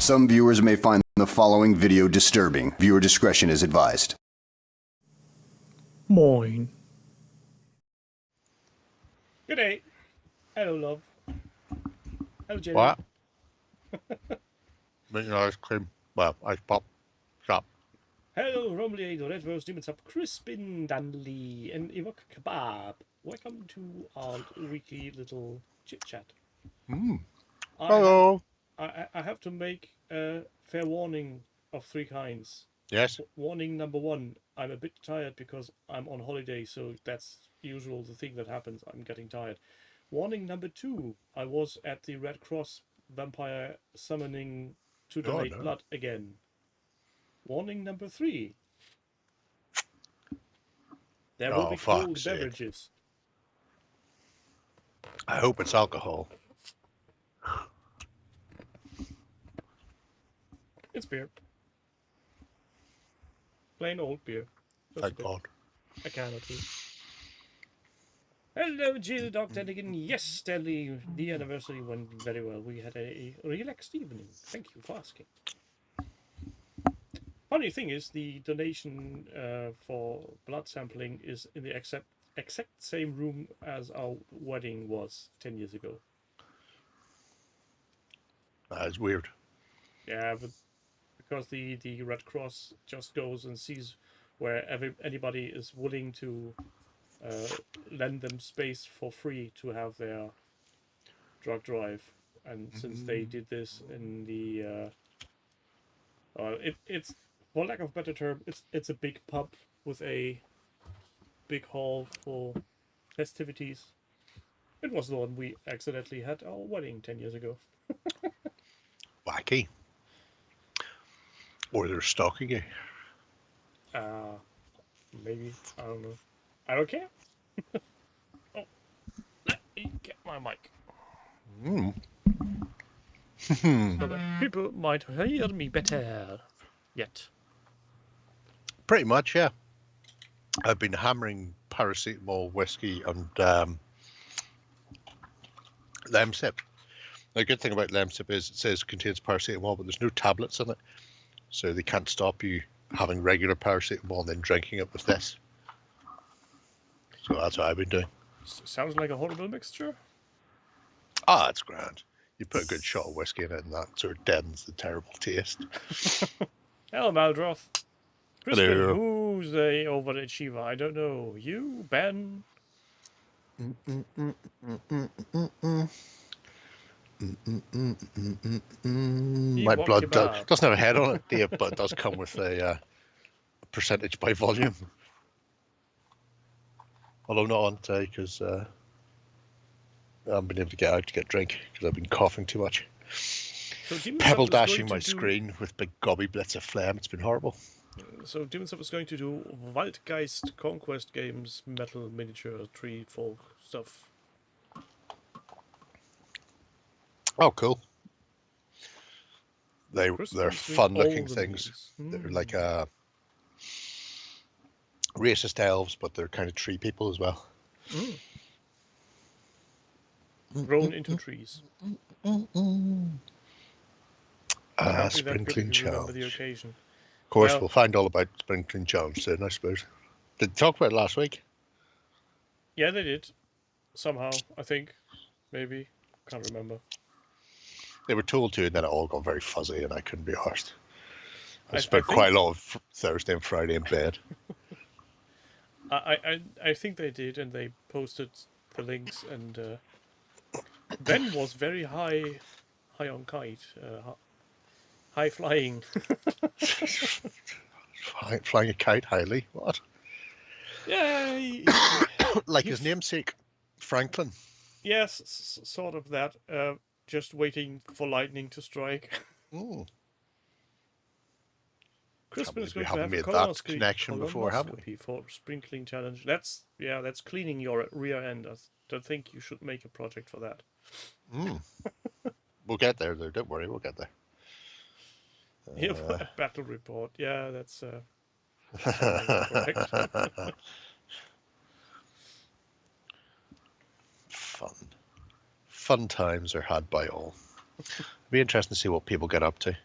Some viewers may find the following video disturbing. Viewer discretion is advised. Moin. Good day. Hello, love. Hello, Jenny. What? Making ice cream. Well, ice pop. Shop. Hello, Romley, the Red Rose, Demons Up, Crispin, Dandley, and Ewok Kebab. Welcome to our weekly little chit-chat. Hello. I have to make a fair warning of three kinds. Yes. Warning number one, I'm a bit tired because I'm on holiday, so that's usual the thing that happens. I'm getting tired. Warning number two, I was at the Red Cross vampire summoning to donate blood again. Warning number three, there will be cold beverages. I hope it's alcohol. It's beer. Plain old beer. Thank God. A can or two. Hello, Jill, Dr. Hennigan. Yes, Stanley, the anniversary went very well. We had a relaxed evening. Thank you for asking. Funny thing is, the donation for blood sampling is in the exact same room as our wedding was 10 years ago. That's weird. Yeah, but because the Red Cross just goes and sees where anybody is willing to lend them space for free to have their drug drive. And since they did this in the... it's, for lack of a better term, it's a big pub with a big hall for festivities. It was the one we accidentally had our wedding 10 years ago. Wacky. Or they're stalking you. Maybe. I don't know. I don't care. Oh, let me get my mic. So that people might hear me better. Yet. Pretty much, yeah. I've been hammering paracetamol, whiskey, and Lemsip. The good thing about Lemsip is it says it contains paracetamol, but there's no tablets in it. So they can't stop you having regular paracetamol and then drinking it with this. So that's what I've been doing. Sounds like a horrible mixture. Ah, it's grand. You put a good shot of whiskey in it and that sort of deadens the terrible taste. Hello, Maldroth. Crispin, Hello. who's the overachiever? I don't know. You, Ben? My blood doesn't have a head on it, Dave, but it does come with a percentage by volume. Although not on today because I haven't been able to get out to get drink because I've been coughing too much. So Pebble dashing my screen with big gobby blitz of phlegm. It's been horrible. So Demon's Up is going to do Waldgeist Conquest games, metal miniature tree folk stuff. Oh, cool. They're fun-looking things. They're like racist elves, but they're kind of tree people as well. Grown into trees. Sprinkling challenge. The occasion. Of course, we'll find all about Sprinkling Challenge soon, I suppose. Did they talk about it last week? Yeah, they did. Somehow, I think. Maybe. Can't remember. They were told to, and then it all got very fuzzy, and I couldn't be arsed. I spent quite a lot of Thursday and Friday in bed. I think they did, and they posted the links, and Ben was very high on kite, high flying. Flying a kite highly? What? Yeah. Like his namesake, Franklin. Yes, sort of that. Just waiting for lightning to strike. Crispin is going to have made that connection before, have we? For Sprinkling Challenge. That's cleaning your rear end. I don't think you should make a project for that. We'll get there, though. Don't worry, we'll get there. A battle report. Yeah, that's Fun times are had by all. It'll be interesting to see what people get up to.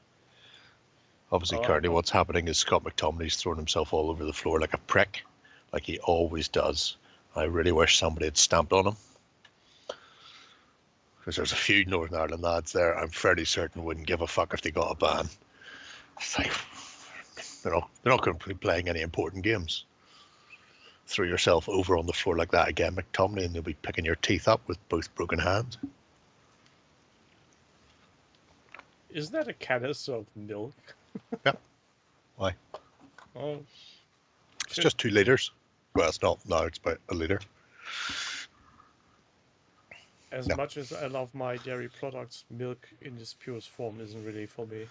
Obviously, Oh, currently what's happening is Scott McTominay's throwing himself all over the floor like a prick, like he always does. I really wish somebody had stamped on him. Because there's a few Northern Ireland lads there I'm fairly certain wouldn't give a fuck if they got a ban. It's like, they're not going to be playing any important games. Throw yourself over on the floor like that again, McTominay, and you'll be picking your teeth up with both broken hands. Is that a canister of milk? Yeah. Why? Oh, It's just 2 litres. Well, it's not now, it's about a litre. as No. much as I love my dairy products, milk in its purest form isn't really for me.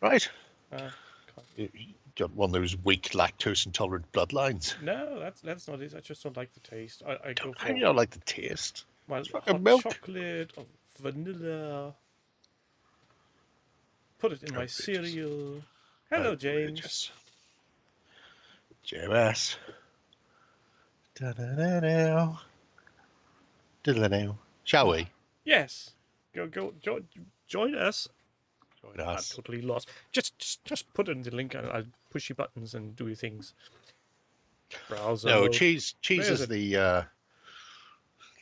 Right. Can't. You got one of those weak lactose intolerant bloodlines. No, that's not it. I just don't like the taste. I go How do for you not like the taste? my It's fucking hot milk. chocolate or vanilla. Put it in my Outrageous. cereal. Hello, James. Outrageous. JMS. Da-da-da-da. Diddle-da-do. Shall we? Yes. Go join us. Join I'm us. totally lost. Just put in the link and I'll push your buttons and do your things. Browser No, mode. cheese Where is is it? the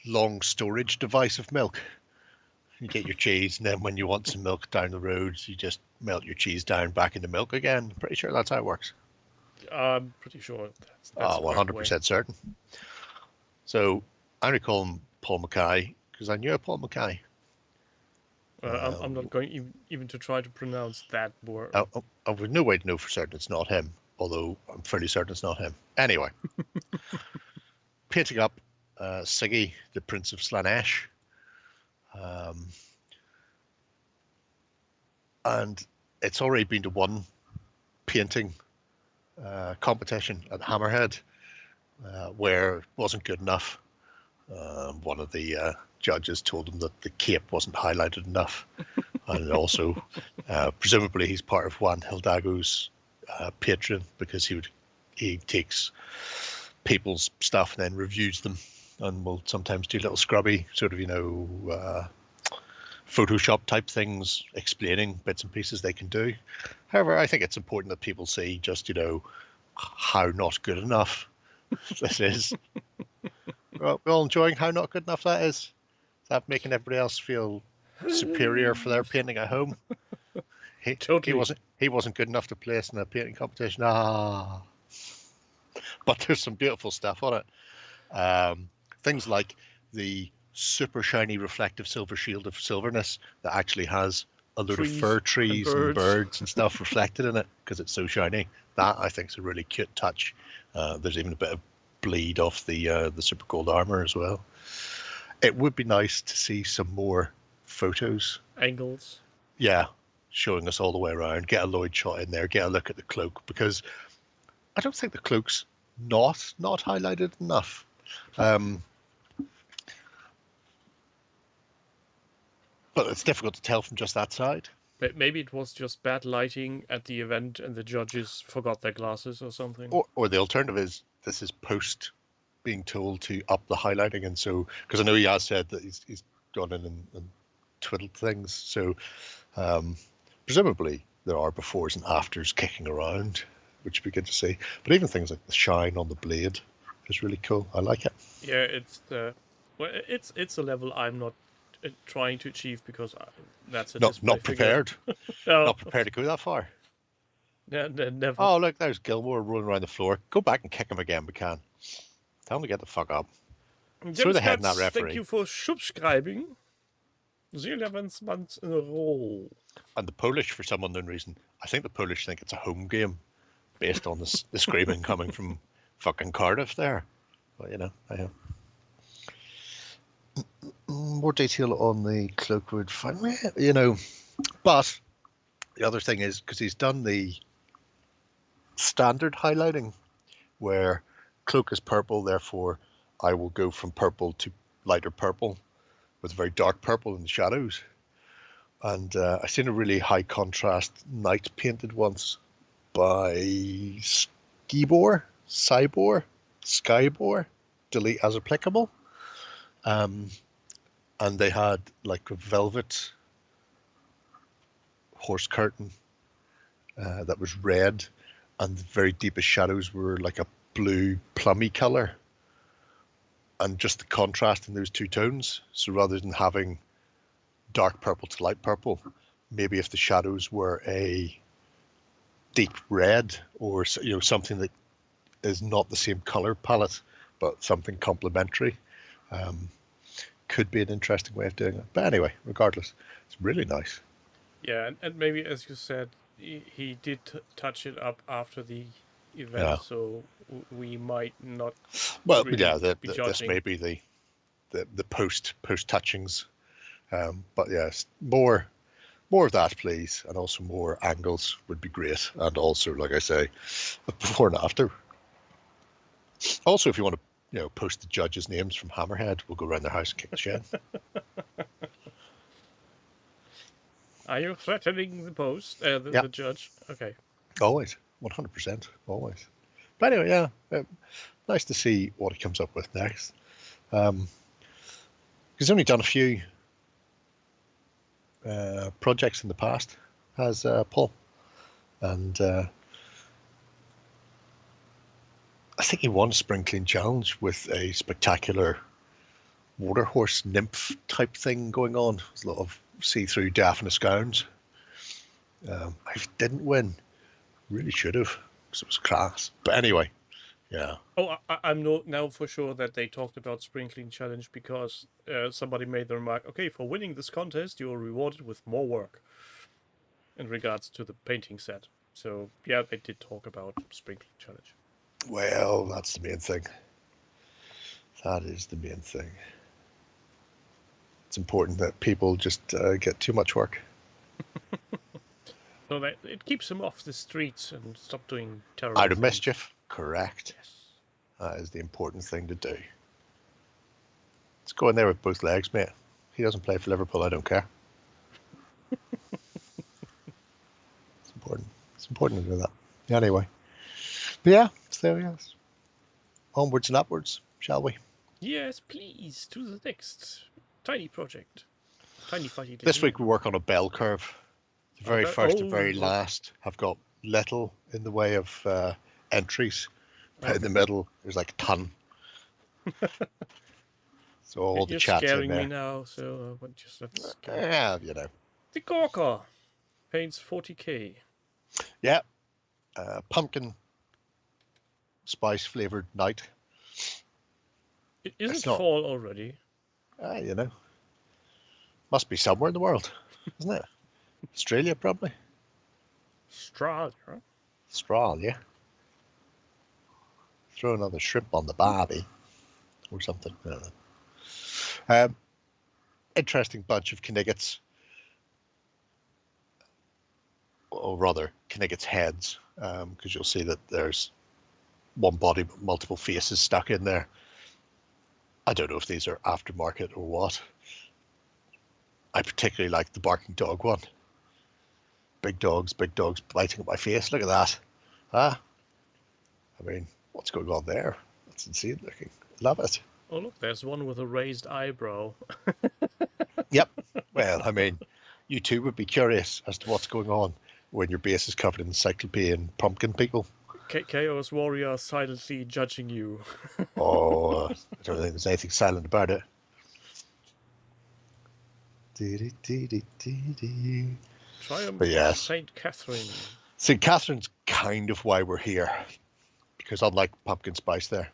long storage device of milk. You get your cheese, and then when you want some milk down the road, you just melt your cheese down back into milk again. Pretty sure that's how it works. I'm pretty sure that's the correct way. 100% certain. So I recall him Paul Mackay because I knew a Paul Mackay. I'm not going even to try to pronounce that word. I've no way to know for certain it's not him, although I'm fairly certain it's not him. Anyway, painting up Siggy, the Prince of Slanesh. And it's already been to one painting competition at Hammerhead where it wasn't good enough. One of the judges told him that the cape wasn't highlighted enough. And also, presumably he's part of Juan Hildago's Patreon because he takes people's stuff and then reviews them and will sometimes do little scrubby sort of, Photoshop type things explaining bits and pieces they can do. However, I think it's important that people see just, how not good enough this is. Well, we're all enjoying how not good enough that is. Is that making everybody else feel superior for their painting at home? Totally. He wasn't good enough to place in a painting competition. But there's some beautiful stuff on it. Things like the super shiny reflective silver shield of silverness that actually has a load of fir trees and birds and stuff reflected in it because it's so shiny. That I think is a really cute touch. There's even a bit of bleed off the super gold armor as well. It would be nice to see some more photos, Angles. Yeah, showing us all the way around. Get a Lloyd shot in there. Get a look at the cloak because I don't think the cloak's not highlighted enough. But it's difficult to tell from just that side. Maybe it was just bad lighting at the event and the judges forgot their glasses or something. Or the alternative is this is post being told to up the highlighting. And so, because I know he has said that he's gone in and twiddled things. So presumably there are befores and afters kicking around, which would be good to see. But even things like the shine on the blade is really cool. I like it. Yeah, it's a level I'm not trying to achieve because that's a not prepared. No. Not prepared to go that far. Never. Oh, look, there's Gilmore rolling around the floor. Go back and kick him again, we can. Tell him to get the fuck up. Throw the head in that referee. Thank you for subscribing. The 11th month in a row. And the Polish, for some unknown reason, I think the Polish think it's a home game based on the screaming coming from fucking Cardiff there. But, more detail on the cloak would find me, But the other thing is, because he's done the standard highlighting where cloak is purple, therefore I will go from purple to lighter purple with very dark purple in the shadows. And I seen a really high contrast knight painted once by Skybor, delete as applicable. And they had like a velvet horse curtain that was red, and the very deepest shadows were like a blue plummy color. And just the contrast in those two tones. So rather than having dark purple to light purple, maybe if the shadows were a deep red, or something that is not the same color palette, but something complementary, could be an interesting way of doing it. But anyway, regardless, it's really nice. Yeah, and maybe, as you said, he did touch it up after the event, Yeah. so we might not Well, really yeah, be this judging. may be the post touchings, but yes, more of that, please, and also more angles would be great, and also, like I say, a before and after. Also, if you want to, post the judges' names from Hammerhead, we'll go around their house and kick the shed. Are you threatening the post, the judge? Okay. Always, 100%, always. But anyway, yeah, nice to see what he comes up with next. He's only done a few projects in the past, has Paul, and I think he won a Spring Clean Challenge with a spectacular water horse nymph type thing going on. There's a lot of see-through diaphanous gowns. I didn't win. Really should have, because it was class. But anyway, yeah. Oh, I'm now for sure that they talked about Spring Clean Challenge because somebody made the remark, okay, for winning this contest, you're rewarded with more work in regards to the painting set. So, yeah, they did talk about Spring Clean Challenge. Well, that's the main thing. That is the main thing. It's important that people just get too much work. So that it keeps them off the streets and stop doing terrible Out of things. mischief, correct. Yes. That is the important thing to do. Let's go in there with both legs, mate. He doesn't play for Liverpool, I don't care. It's important. It's important to do that. Anyway. But yeah, so yes. Onwards and upwards, shall we? Yes, please, to the next tiny project. Tiny fighty. This week we work on a bell curve. The very first and very okay. last have got little in the way of entries. But in the middle, there's like a ton. So all the You're chat's in scaring there. me now, so let's go. Yeah, The Gorka paints 40k. Yeah. Pumpkin spice flavored night. Is It's it not- fall already? Must be somewhere in the world, isn't it? Australia, probably. Australia. Throw another shrimp on the barbie or something. I don't know. Interesting bunch of Kniggets. Or rather, Kniggets heads, because you'll see that there's one body but multiple faces stuck in there. I don't know if these are aftermarket or what. I particularly like the barking dog one. Big dogs biting at my face. Look at that. I mean, what's going on there? That's insane looking. Love it. Oh, look, there's one with a raised eyebrow. Yep. Well, I mean, you too would be curious as to what's going on when your base is covered in encyclopedia and pumpkin people. Chaos Warrior silently judging you. Oh, I don't think there's anything silent about it. Triumph But yes. of Saint Catherine. St. Catherine's kind of why we're here, because unlike pumpkin spice there,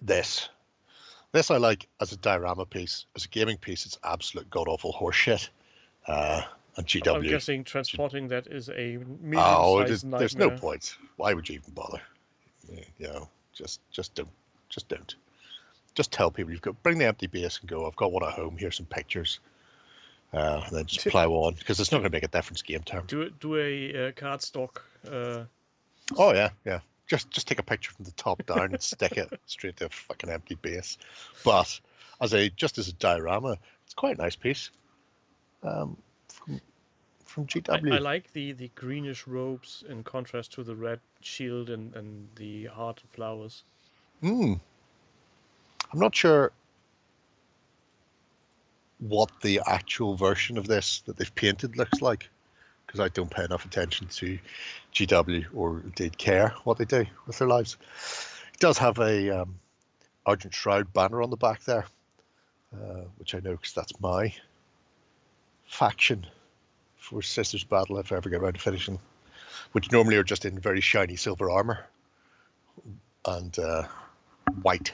this I like as a diorama piece. As a gaming piece, it's absolute god-awful horseshit. And GW. I'm guessing transporting that is a medium-sized nightmare. There's no point. Why would you even bother? Just don't. Just tell people you've got. Bring the empty base and go. I've got one at home. Here's some pictures. And then just plow on, because it's not going to make a difference game term. Do a cardstock. Oh yeah. Just take a picture from the top down and stick it straight to a fucking empty base. But as a diorama, it's quite a nice piece. From GW. I like the greenish robes in contrast to the red shield and the heart and flowers. I'm not sure what the actual version of this that they've painted looks like. because I don't pay enough attention to GW or indeed care what they do with their lives. It does have a Argent Shroud banner on the back there, which I know because that's my faction for Sisters Battle if I ever get around to finishing, which normally are just in very shiny silver armor and white.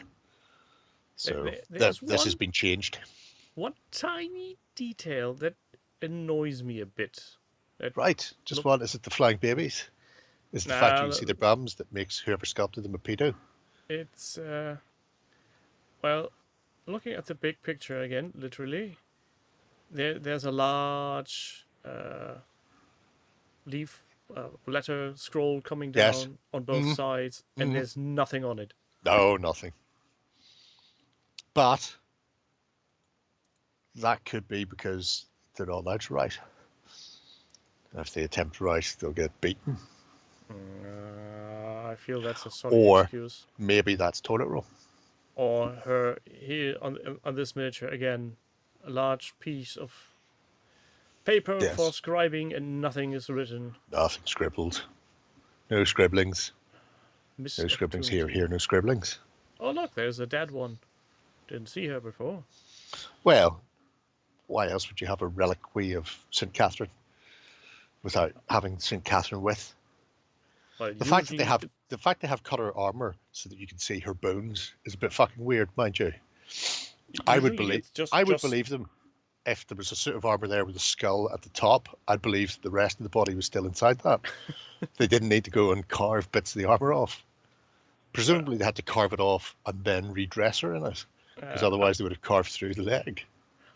So There's this has been changed. one tiny detail that annoys me a bit. Right. Just what is it? The flying babies? Is the fact you can see their bums that makes whoever sculpted them a pedo? It's well, looking at the big picture again, literally, there's a large leaf letter scroll coming down Yes. on both sides, and there's nothing on it. No, nothing. But that could be because they're not allowed to write. If they attempt to write, they'll get beaten. I feel that's a solid Or excuse. maybe that's toilet roll. Or her here on this miniature again, a large piece of paper Yes. for scribing, and nothing is written. Nothing scribbled. No scribblings. No scribblings here. Opportunity. Here, no scribblings. Oh look, there's a dead one. Didn't see her before. Well, why else would you have a reliquary of St. Catherine without having St. Catherine with? Well, The fact that they have cut her armor so that you can see her bones is a bit fucking weird, mind you. I would believe them if there was a suit of armor there with a skull at the top. I'd believe the rest of the body was still inside that. They didn't need to go and carve bits of the armor off. Presumably they had to carve it off and then redress her in it, because otherwise they would have carved through the leg.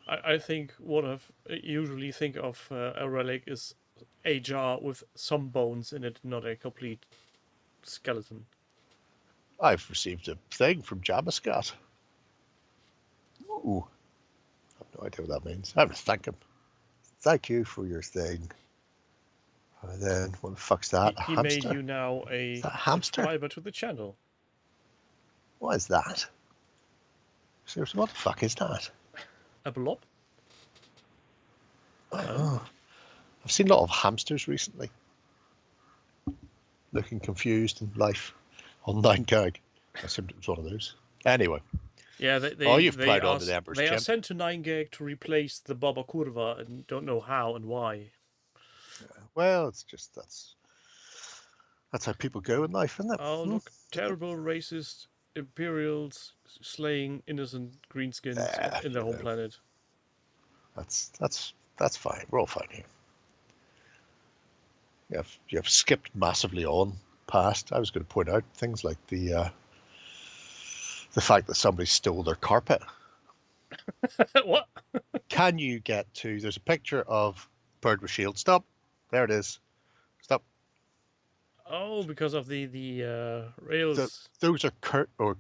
I think what I usually think of a relic is a jar with some bones in it, not a complete skeleton. I've received a thing from Jamascat. Ooh. I have no idea what that means. I have to thank him. Thank you for your thing. And then, what the fuck's that? He made you now a hamster? subscriber to the channel. What is that? Seriously, what the fuck is that? A blob? Oh. I've seen a lot of hamsters recently. Looking confused in life on 9gag. I assumed it was one of those. Anyway. Yeah, you've played on the Emperor's They are Chimp. sent to 9gag to replace the Baba Kurva and don't know how and why. Well, it's just that's how people go in life, isn't it? Oh, look, terrible racist Imperials slaying innocent greenskins in their home planet. That's fine. We're all fine here. You have skipped massively on past. I was going to point out things like the fact that somebody stole their carpet. What? Can you get to? There's a picture of bird with shield. Stop. There it is. Stop. Oh, because of the rails. Those are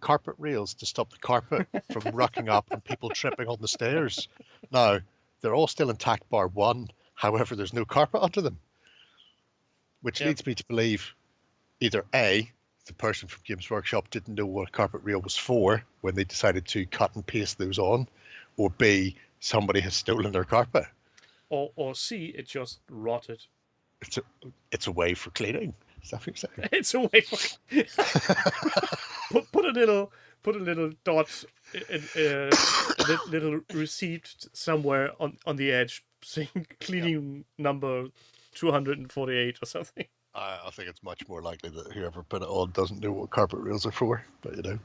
carpet rails to stop the carpet from rucking up and people tripping on the stairs. Now, they're all still intact bar one. However, there's no carpet under them. Which leads me to believe either A, the person from Games Workshop didn't know what a carpet rail was for when they decided to cut and paste those on, or B, somebody has stolen their carpet. Or C, it just rotted. It's a way for cleaning. Is that what you're saying? It's a way for put a little dot, a little receipt somewhere on the edge, saying cleaning number 248 or something. I think it's much more likely that whoever put it on doesn't know what carpet rails are for, but you know.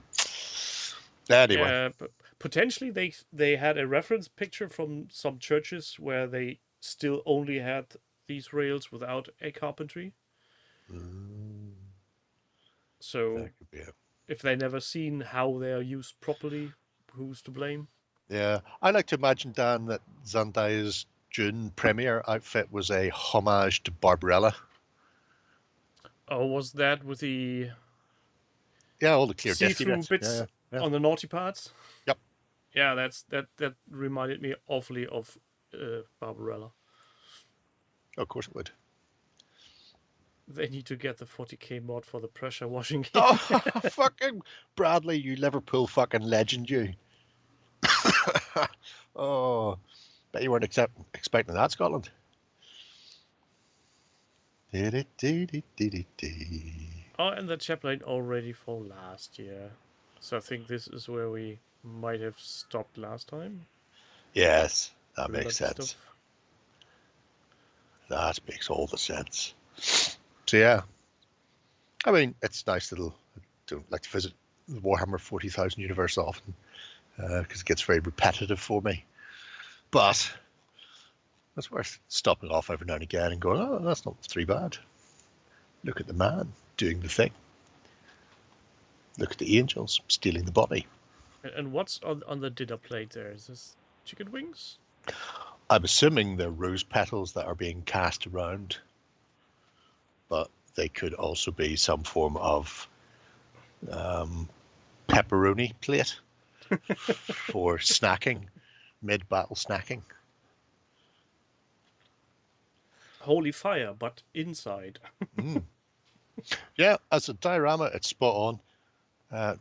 Anyway. But potentially they had a reference picture from some churches where they still only had these rails without a carpentry. So if they never seen how they are used properly, who's to blame? Yeah, I like to imagine, Dan, that Zandaya's June premiere outfit was a homage to Barbarella. Oh, was that with the all the clear see-through bits on the naughty parts? Yep. Yeah, that reminded me awfully of Barbarella. Oh, of course it would. They need to get the 40k mod for the pressure washing. Oh, fucking Bradley, you Liverpool fucking legend, you. Oh, bet you weren't expecting that, Scotland. Oh, and the chaplain already for last year. So I think this is where we might have stopped last time. Yes, that With makes that sense. stuff. That makes all the sense. So yeah, I mean, it's nice little. I don't like to visit the Warhammer 40,000 universe often because it gets very repetitive for me. But it's worth stopping off every now and again and going, oh, that's not too bad. Look at the man doing the thing. Look at the angels stealing the body. And what's on the dinner plate there? Is this chicken wings? I'm assuming they're rose petals that are being cast around, but they could also be some form of pepperoni plate for snacking, mid-battle snacking. Holy fire, but inside. Yeah, as a diorama, it's spot on.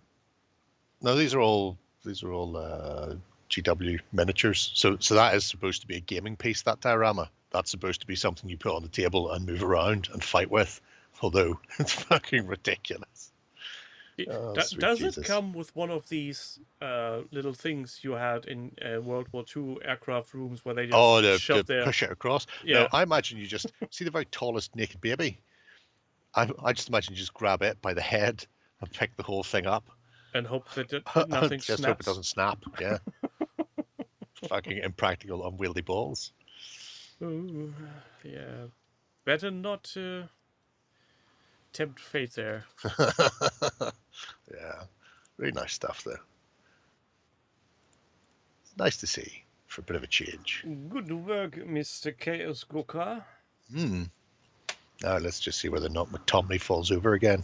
Now these are all GW miniatures, so that is supposed to be a gaming piece. That diorama, that's supposed to be something you put on the table and move around and fight with. Although it's fucking ridiculous. Does it come with one of these little things you had in World War II aircraft rooms where they just shove their... push it across? Yeah. No, I imagine you just see the very tallest naked baby. I just imagine you just grab it by the head and pick the whole thing up. And hope that nothing just snaps. hope it doesn't snap. Yeah. Fucking impractical, unwieldy balls. Ooh, yeah. Better not tempt fate there. Yeah. Really nice stuff, though. It's nice to see for a bit of a change. Good work, Mr. Chaos Goka. Now let's just see whether or not McTominay falls over again.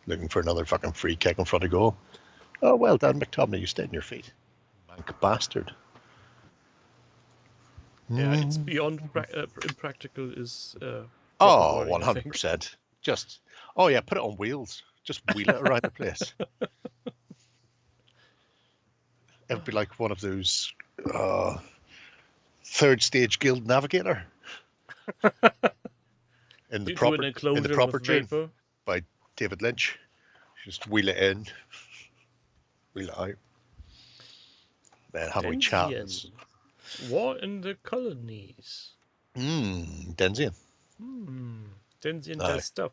Looking for another fucking free kick in front of goal. Oh, well done, McTominay. You stayed on your feet. Mank bastard. Yeah, it's beyond impractical is... Oh, wording, 100%. Just, oh yeah, put it on wheels. Just wheel it around the place. It would be like one of those third stage guild navigator. in the proper tune by David Lynch. Just wheel it in, wheel it out. Man, have we chats? War in the colonies. Denzian. Denzian does stuff.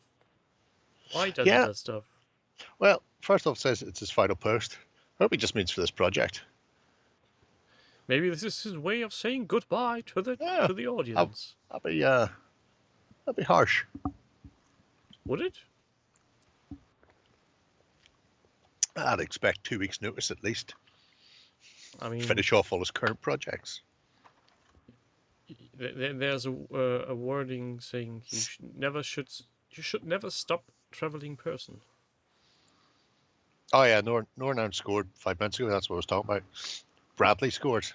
Why does he does stuff? Well, first off, it says it's his final post. I hope he just means for this project. Maybe this is his way of saying goodbye to the audience. That'd be harsh. Would it? I'd expect 2 weeks' notice at least. I mean, finish off all his current projects. There's a wording saying you should never stop traveling person. Oh yeah, Nornan scored 5 minutes ago. That's what I was talking about. Bradley scored.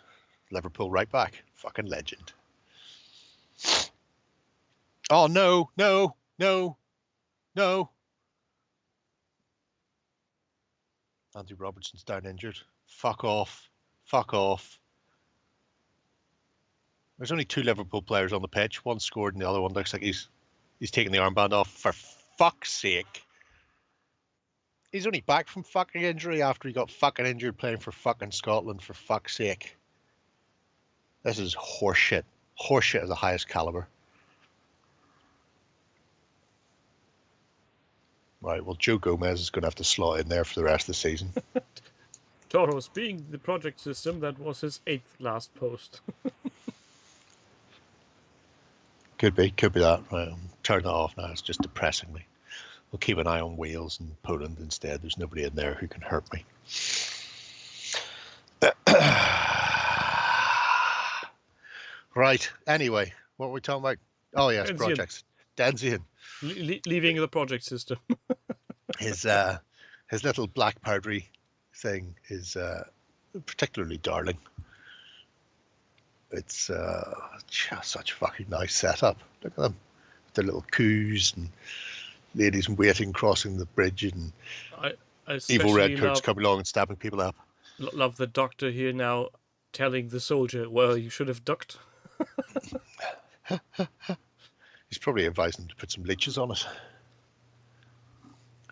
Liverpool right back. Fucking legend. Oh no. Andy Robertson's down injured. Fuck off. There's only 2 Liverpool players on the pitch. One scored and the other one looks like he's taking the armband off. For fuck's sake. He's only back from fucking injury after he got fucking injured playing for fucking Scotland, for fuck's sake. This is horseshit. Horseshit of the highest caliber. Right, well, Joe Gomez is going to have to slot in there for the rest of the season. Toros, being the project system, that was his 8th last post. Could be that. Right, I'll turn that off now. It's just depressing me. We'll keep an eye on Wales and Poland instead. There's nobody in there who can hurt me. Right. Anyway, what were we talking about? Oh yes, Denzian. Projects. Denzian. Leaving the project system. His little black powdery thing is particularly darling. It's just such a fucking nice setup. Look at them. Their little coups and ladies in waiting crossing the bridge and evil red coats coming along and stabbing people up. Love the doctor here now telling the soldier, well, you should have ducked. He's probably advising them to put some leeches on it.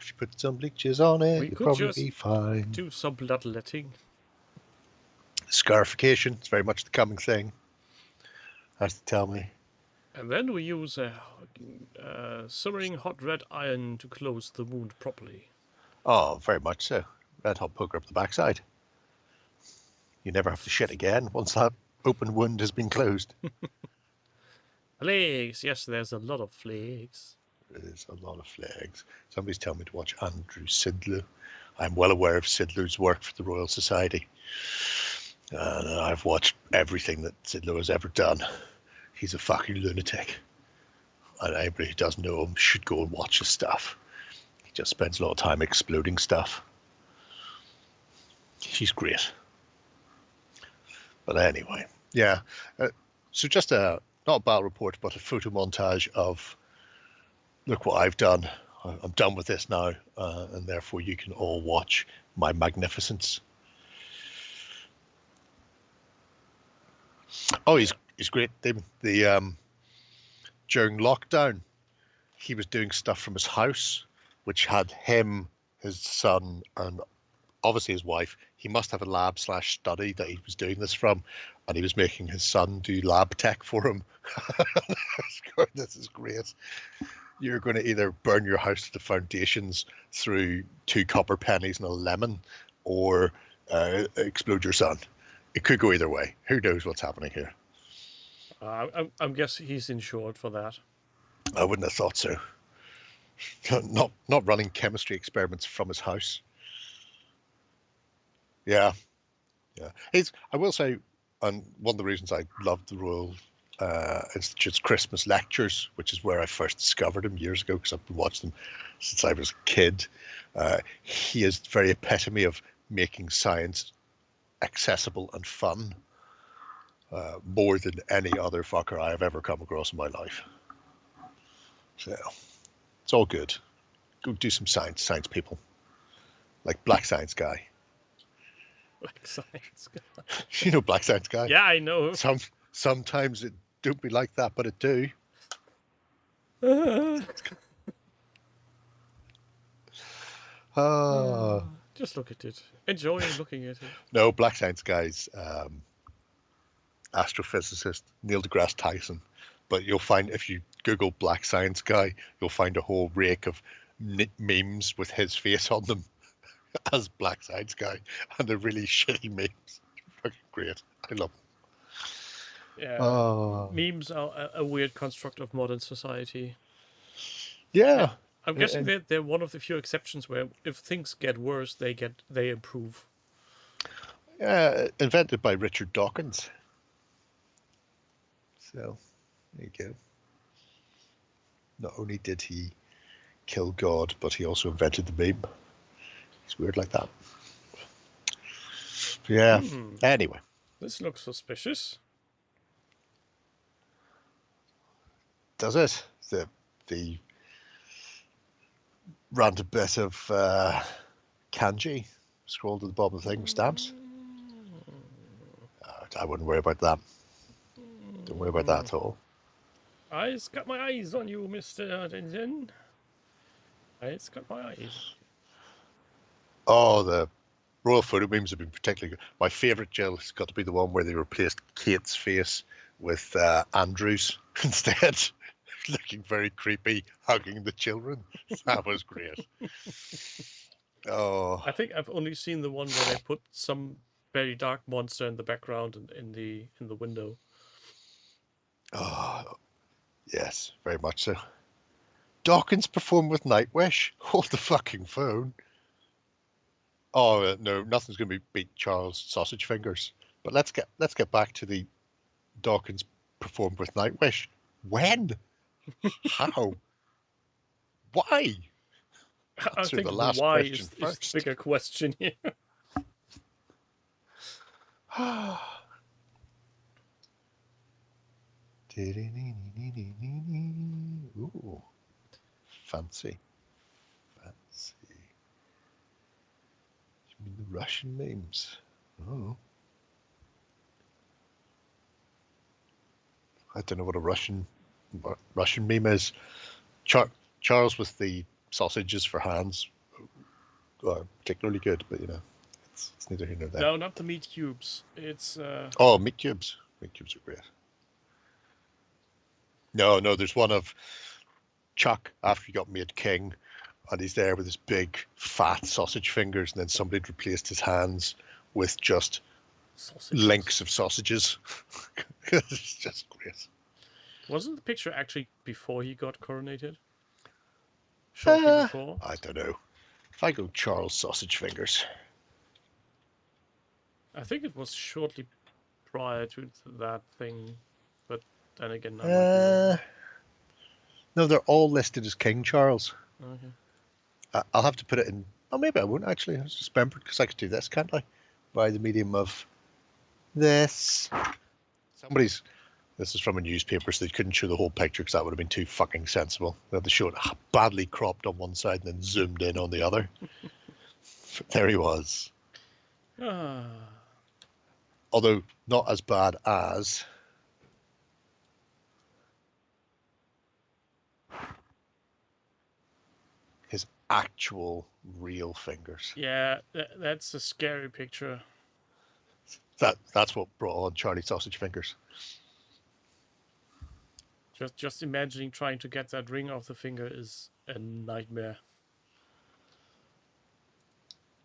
If you put some leeches on it, We you'll could probably just be fine. do some bloodletting. Scarification, it's very much the coming thing. Has to tell me. And then we use a simmering hot red iron to close the wound properly. Oh, very much so. Red hot poker up the backside. You never have to shit again once that open wound has been closed. Flags, yes, there's a lot of flags. There's a lot of flags. Somebody's telling me to watch Andrew Sidlow. I'm well aware of Sidlow's work for the Royal Society. And I've watched everything that Sidlow has ever done. He's a fucking lunatic. And anybody who doesn't know him should go and watch his stuff. He just spends a lot of time exploding stuff. He's great. But anyway, yeah. So just not a battle report, but a photo montage of, look what I've done. I'm done with this now, and therefore you can all watch my magnificence. Oh, he's great. During lockdown, he was doing stuff from his house, which had him, his son, and obviously his wife. He must have a lab/study that he was doing this from, and he was making his son do lab tech for him. This is great. You're going to either burn your house to the foundations through 2 copper pennies and a lemon, or explode your son. It could go either way. Who knows what's happening here? I'm guessing he's insured for that. I wouldn't have thought so. Not running chemistry experiments from his house. Yeah. I will say, and one of the reasons I loved the Royal Institute's Christmas lectures, which is where I first discovered him years ago, because I've been watching them since I was a kid. He is the very epitome of making science accessible and fun, more than any other fucker I have ever come across in my life. So it's all good. Go do some science, people. Like Black Science Guy. Black science. You know Black Science Guy? Yeah, I know. Sometimes it don't be like that, but it do. Just look at it. Enjoying looking at it. No, Black Science Guy's astrophysicist Neil deGrasse Tyson. But you'll find, if you Google Black Science Guy, you'll find a whole rake of memes with his face on them as Black Science Guy, and they're really shitty memes. Fucking great. I love them. Yeah, memes are a weird construct of modern society. Yeah. I'm guessing they're one of the few exceptions where if things get worse, they improve. Invented by Richard Dawkins. So, there you go. Not only did he kill God, but he also invented the meme. It's weird like that. Yeah. Anyway. This looks suspicious. Does it? The random bit of kanji scrolled to the bottom of the thing with stamps. I wouldn't worry about that. Don't worry about that at all. I've got my eyes on you, Mr. Denton. I've got my eyes. Oh, the royal photo memes have been particularly good. My favourite, Jill, has got to be the one where they replaced Kate's face with Andrew's instead. Looking very creepy, hugging the children. That was great. Oh, I think I've only seen the one where they put some very dark monster in the background and in the window. Oh, yes, very much so. Dawkins performed with Nightwish. Hold the fucking phone. Oh no, nothing's going to beat Charles Sausage Fingers. But let's get back to the Dawkins performed with Nightwish. When? How? Why? I think the why is the bigger question here. Ooh, fancy. You mean the Russian memes? Oh. I don't know what a Russian Russian meme is Charles with the sausages for hands are particularly good, but it's neither here nor there. No, not the meat cubes. It's Oh, meat cubes. Meat cubes are great. No, there's one of Chuck after he got made king, and he's there with his big fat sausage fingers, and then somebody replaced his hands with just sausages. links of sausages. It's just great. Wasn't the picture actually before he got coronated? Shortly before? I don't know. If I go Charles Sausage Fingers. I think it was shortly prior to that thing, but then again, I might be wrong. No, they're all listed as King Charles. Okay. I'll have to put it in. Oh, maybe I won't actually. I was just remembered because I could do this, can't I? By the medium of this. This is from a newspaper, so they couldn't show the whole picture because that would have been too fucking sensible. They had to show it badly cropped on one side and then zoomed in on the other. There he was. Although not as bad as his actual real fingers. Yeah, that's a scary picture. That's what brought on Charlie Sausage Fingers. Just imagining trying to get that ring off the finger is a nightmare.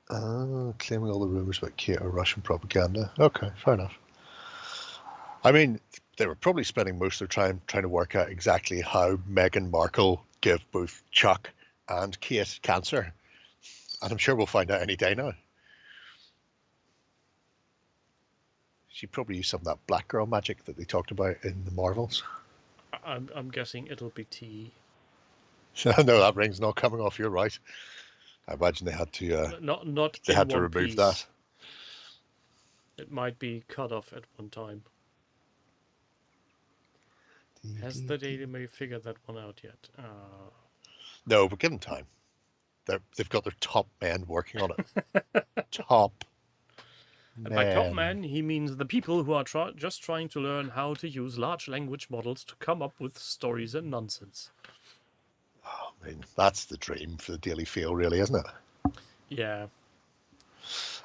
Claiming all the rumors about Kate are Russian propaganda. Okay, fair enough. I mean, they were probably spending most of their time trying to work out exactly how Meghan Markle gave both Chuck and Kate cancer. And I'm sure we'll find out any day now. She probably used some of that black girl magic that they talked about in the Marvels. I'm guessing it'll be tea. No, that ring's not coming off. You're right. I imagine they had to. Not. They in had to one remove piece. that. It might be cut off at one time. Has the Daily Mail figured that one out yet? No, but give them time. They've got their top men working on it. Top. And by top man, he means the people who are just trying to learn how to use large language models to come up with stories and nonsense. Oh, I mean, that's the dream for the Daily Feel, really, isn't it? Yeah.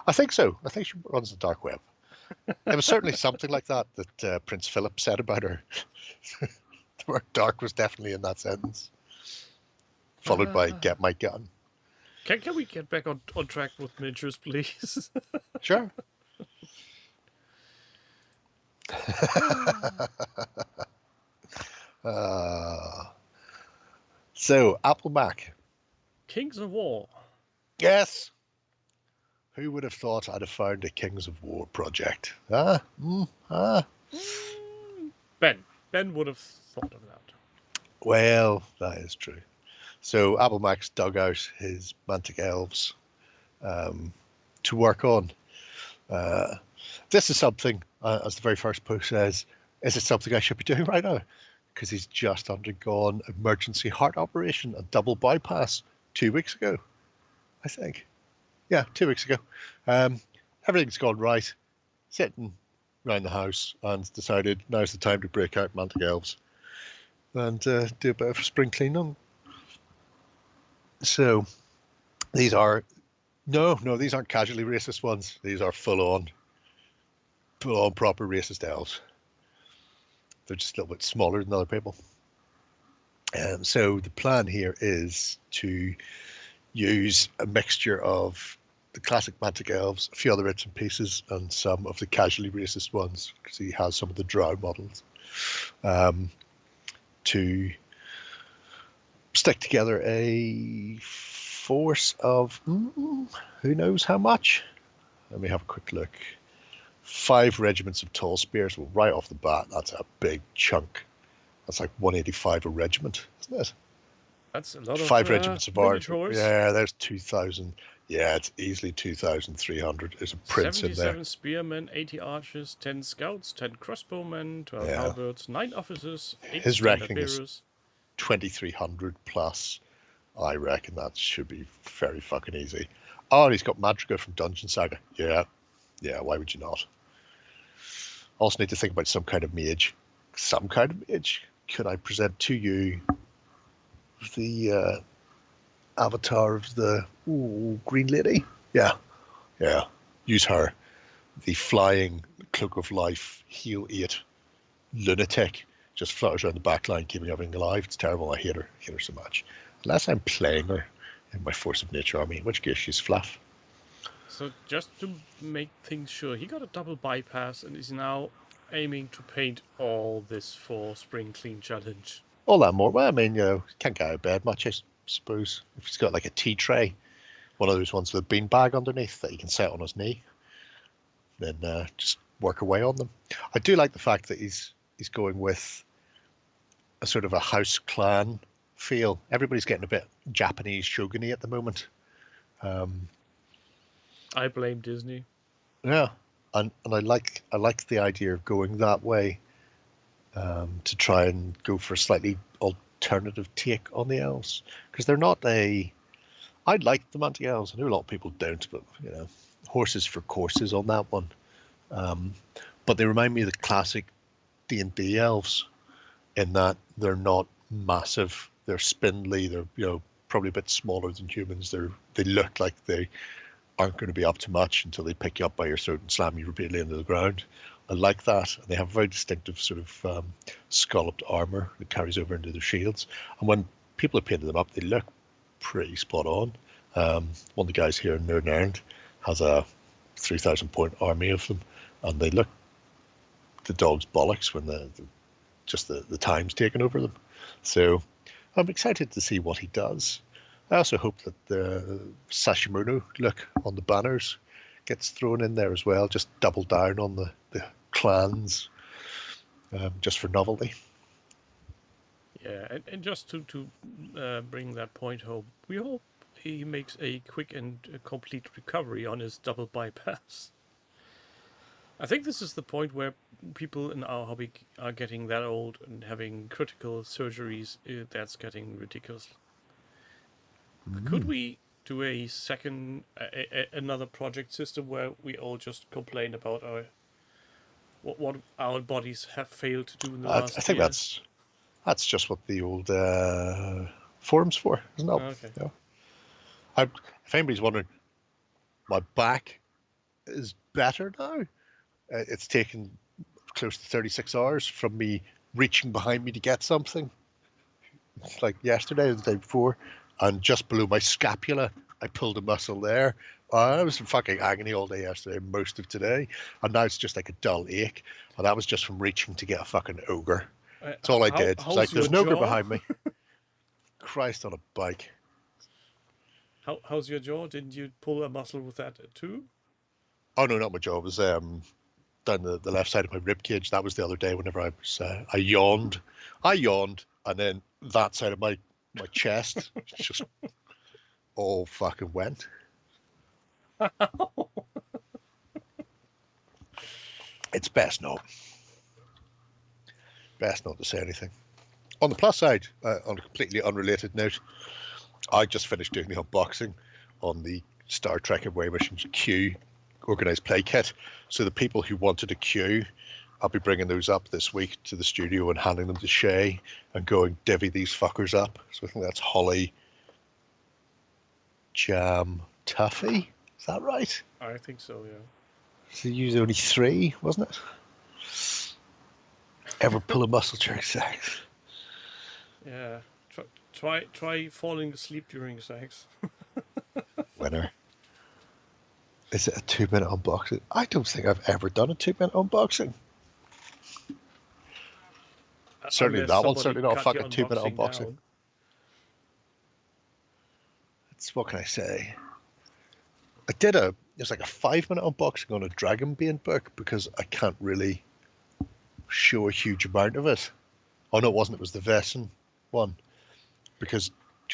I think so. I think she runs the dark web. There was certainly something like that Prince Philip said about her. The word dark was definitely in that sentence. Followed by get my gun. Can we get back on track with miniatures, please? Sure. So, Apple Mac. Kings of War. Yes. Who would have thought I'd have found a Kings of War project? Ben would have thought of that. Well, that is true. So Apple Mac's dug out his Mantic Elves to work on. This is something, as the very first post says, is it something I should be doing right now? Because he's just undergone emergency heart operation, a double bypass 2 weeks ago, I think. Yeah, 2 weeks ago. Everything's gone right. Sitting around the house and decided now's the time to break out Mantic Elves and do a bit of a spring clean on. So these are these aren't casually racist ones. These are full on proper racist elves. They're just a little bit smaller than other people. So the plan here is to use a mixture of the classic Mantic Elves, a few other bits and pieces, and some of the casually racist ones, because he has some of the drow models, to stick together a force of who knows how much. Let me have a quick look. 5 regiments of tall spears. Well, right off the bat, that's a big chunk. That's like 185 a regiment, isn't it? That's a lot of 5 regiments of ours. miniatures. Yeah, there's 2,000. Yeah, it's easily 2,300. There's a prince in there. 77 spearmen, 80 archers, 10 scouts, 10 crossbowmen, 12 halberds, 9 officers, 8 His standard reckoning bearers. is 2,300 plus. I reckon that should be very fucking easy. Oh, and he's got Madrigal from Dungeon Saga. Yeah, why would you not? Also need to think about some kind of mage. could I present to you the avatar of the green lady? Yeah. Use her. The flying cloak of life, heel 8 lunatic, just flutters around the back line, keeping everything alive. It's terrible. I hate her so much. Unless I'm playing her in my Force of Nature army, in which case she's fluff. So just to make things sure, he got a double bypass and is now aiming to paint all this for Spring Clean Challenge. All that more. Well, I mean, can't get out of bed much, I suppose. If he's got like a tea tray, one of those ones with a beanbag underneath that he can set on his knee, then just work away on them. I do like the fact that he's going with a sort of a house clan feel. Everybody's getting a bit Japanese shogun-y at the moment. I blame Disney. Yeah, and I like the idea of going that way, to try and go for a slightly alternative take on the elves, because they're not a. I like the anti-elves. I know a lot of people don't, but horses for courses on that one. But they remind me of the classic D&D elves, in that they're not massive. They're spindly. They're probably a bit smaller than humans. They look like they aren't going to be up to much until they pick you up by your throat and slam you repeatedly into the ground. I like that. And they have a very distinctive sort of scalloped armor that carries over into their shields. And when people have painted them up, they look pretty spot on. One of the guys here in Northern Ireland has a 3,000 point army of them, and they look the dog's bollocks when the time's taken over them. So I'm excited to see what he does. I also hope that the Sashimono look on the banners gets thrown in there as well. Just double down on the clans, just for novelty. Yeah, and just to bring that point home, we hope he makes a quick and complete recovery on his double bypass. I think this is the point where people in our hobby are getting that old and having critical surgeries. That's getting ridiculous. Could we do a another project system where we all just complain about what our bodies have failed to do in the last I think year? that's just what the old forum's for, isn't it? Oh, okay. Yeah. If anybody's wondering, my back is better now. It's taken close to 36 hours from me reaching behind me to get something, like yesterday or the day before, and just below my scapula, I pulled a muscle there. I was in fucking agony all day yesterday, most of today, and now it's just like a dull ache, and that was just from reaching to get a fucking ogre. That's all I did. It's like, there's an ogre behind me. Christ on a bike. How's your jaw? Didn't you pull a muscle with that too? Oh no, not my jaw. It was down the left side of my rib cage. That was the other day whenever I yawned. And then that side of my chest just all fucking went. It's best not to say anything. On the plus side, on a completely unrelated note, I just finished doing the unboxing on the Star Trek Away Missions Q organized play kit. So the people who wanted a Q, I'll be bringing those up this week to the studio and handing them to Shay and going, divvy these fuckers up. So I think that's Holly, Jam, Tuffy. Is that right? I think so, yeah. So you used only 3, wasn't it? Ever pull a muscle trick, sex? Yeah. Try falling asleep during sex. Winner. Is it a 2-minute unboxing? I don't think I've ever done a 2-minute unboxing. Certainly that one. Certainly not a fucking 2-minute unboxing. Down. It's, what can I say? I did it was like a 5-minute unboxing on a Dragonbane book because I can't really show a huge amount of it. Oh no, it wasn't. It was the Vesson one because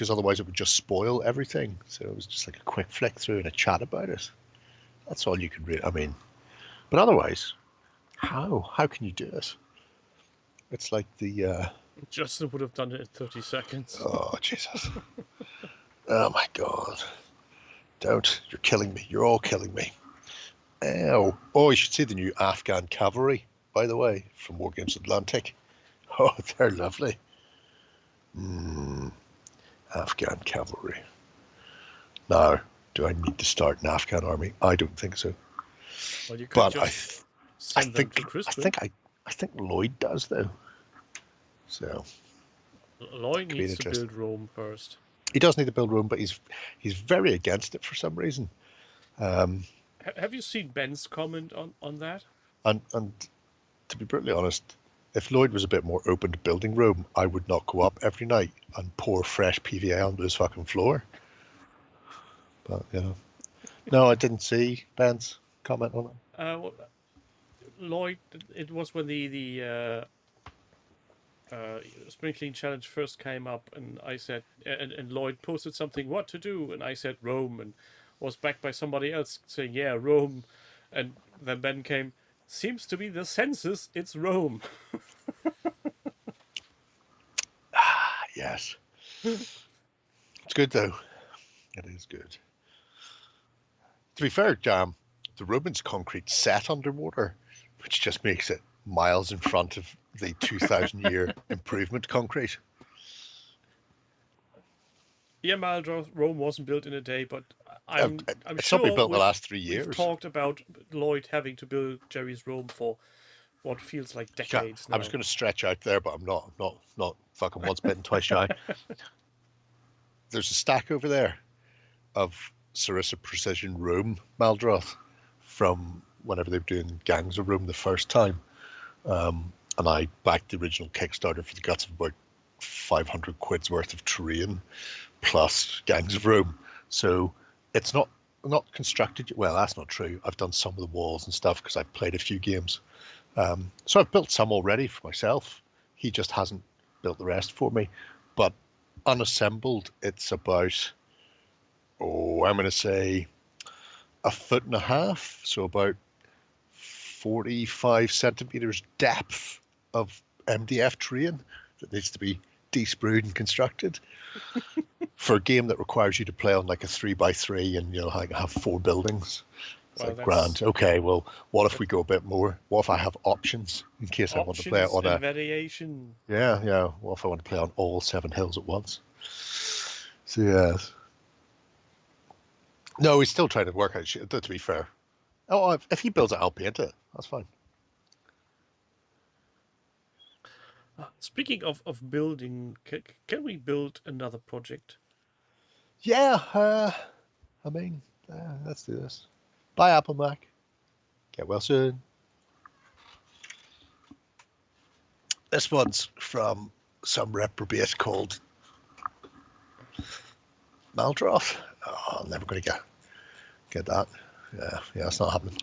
otherwise it would just spoil everything. So it was just like a quick flick through and a chat about it. That's all you could read. I mean, but otherwise, how can you do it? It's like the Justin would have done it in 30 seconds. Oh Jesus! Oh my God! Don't! You're killing me. You're all killing me. Ow! Oh, you should see the new Afghan cavalry, by the way, from War Games Atlantic. Oh, they're lovely. Afghan cavalry. Now, do I need to start an Afghan army? I don't think so. Well, you could But just I send them to Crispin. I think Lloyd does though. So Lloyd could be needs to interesting. build Rome first. He does need to build Rome, but he's very against it for some reason. Have you seen Ben's comment on that? And to be brutally honest, if Lloyd was a bit more open to building Rome, I would not go up every night and pour fresh PVA onto his fucking floor. But no, I didn't see Ben's comment on it. Well, Lloyd, it was when the Spring Clean Challenge first came up, and I said, and Lloyd posted something, what to do, and I said Rome, and was backed by somebody else saying, yeah, Rome, and then Ben came, seems to be the census, it's Rome. Yes. It's good though. It is good. To be fair, Jam, the Romans' concrete set underwater, which just makes it miles in front of the 2,000-year improvement concrete. Yeah, Maldros, Rome wasn't built in a day, but I'm it's sure not been built in the last 3 years. We've talked about Lloyd having to build Jerry's Rome for what feels like decades now. I was going to stretch out there, but I'm not fucking once bitten, twice shy. There's a stack over there of Sarissa Precision Rome Maldroth from whenever they were doing Gangs of Rome the first time. And I backed the original Kickstarter for the guts of about 500 quid's worth of terrain plus Gangs of Rome. So it's not constructed. Well, that's not true. I've done some of the walls and stuff because I've played a few games. So I've built some already for myself. He just hasn't built the rest for me. But unassembled, it's about, I'm going to say 1.5 feet. So about 45 centimeters depth of MDF terrain that needs to be de-sprued and constructed for a game that requires you to play on like a 3x3 and have 4 buildings. It's like grand. Okay, well, what if we go a bit more? What if I have options in case I want to play it on a variation? Yeah. What if I want to play on all 7 hills at once? So yes. No, he's still trying to work out shit. To be fair. Oh, if he builds it, I'll paint it. That's fine. Speaking of building, can we build another project? Yeah, let's do this. Bye, Apple Mac. Get well soon. This one's from some reprobate called Maldroth. Oh, I'm never going to get that. Yeah, it's not happening.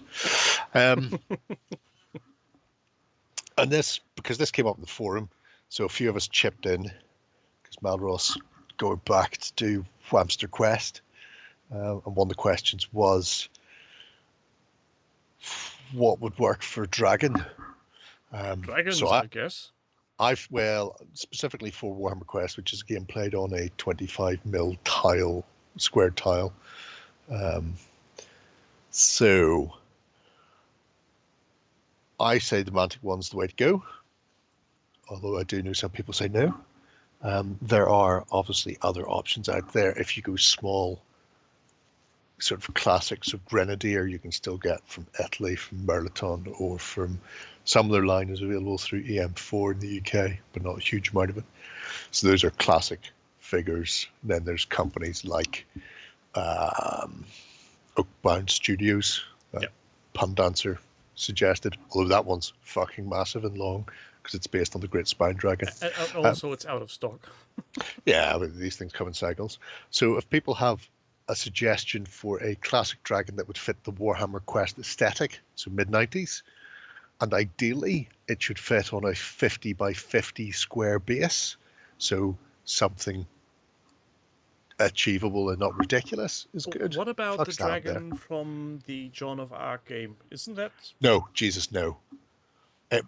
And because this came up in the forum, so a few of us chipped in because Maldroth's going back to do Whamster Quest, and one of the questions was, what would work for Dragon? Dragons, so I guess. Specifically for Warhammer Quest, which is a game played on a 25mm squared tile. So I say the Mantic one's the way to go, although I do know some people say no. There are obviously other options out there. If you go small, sort of classics of Grenadier, you can still get from Italy, from Merleton, or from some of their line is available through EM4 in the UK, but not a huge amount of it. So those are classic figures. Then there's companies like Oakbound Studios, Pun Dancer suggested, although that one's fucking massive and long because it's based on the Great Spine Dragon. And also, it's out of stock. Yeah, but these things come in cycles. So if people have a suggestion for a classic dragon that would fit the Warhammer Quest aesthetic, so mid-90s, and ideally it should fit on a 50 by 50 square base, so something achievable and not ridiculous is good. What about the dragon from the Joan of Arc game? Isn't that... No, Jesus, no.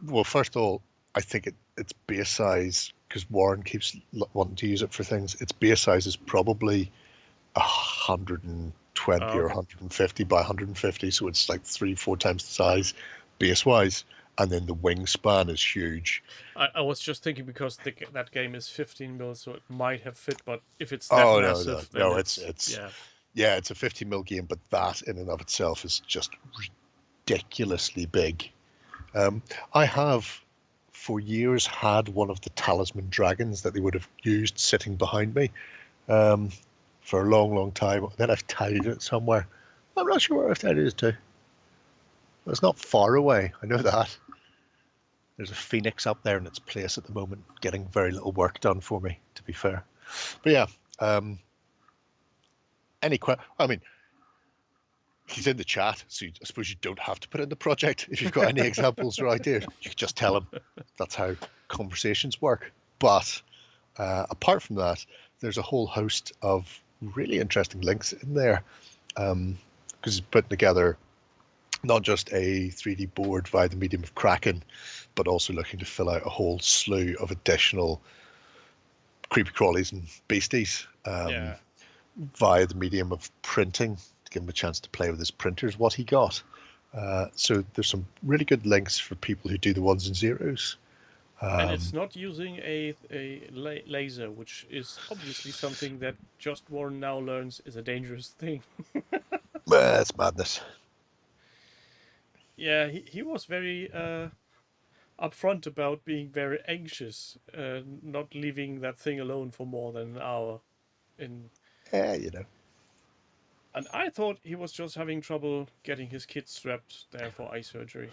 Well, first of all, I think its base size, because Warren keeps wanting to use it for things, its base size is probably 120 or 150 by 150, so it's like 3-4 times the size base-wise. and then the wingspan is huge. I was just thinking because that game is 15 mil, so it might have fit. But if it's that Oh massive, then no, it's it's yeah. it's a 50 mil game, but that in and of itself is just ridiculously big. I have for years had one of the talisman dragons that they would have used sitting behind me for a long time. Then I've tied it somewhere. I'm not sure where I've tied it to. It's not far away. I know that. There's a phoenix up there in its place at the moment, getting very little work done for me, to be fair. But yeah, I mean, he's in the chat, so I suppose you don't have to put in the project. If you've got any examples or ideas, you can just tell him. That's how conversations work. But apart from that, there's a whole host of really interesting links in there, because he's putting together not just a 3D board via the medium of Kraken, but also looking to fill out a whole slew of additional creepy crawlies and beasties via the medium of printing, to give him a chance to play with his printers, what he got. So there's some really good links for people who do the ones and zeros. And it's not using a laser, which is obviously something that Just Warren now learns is a dangerous thing. It's madness. Yeah, he was very upfront about being very anxious, not leaving that thing alone for more than an hour. Yeah, you know. And I thought he was just having trouble getting his kid strapped there for eye surgery.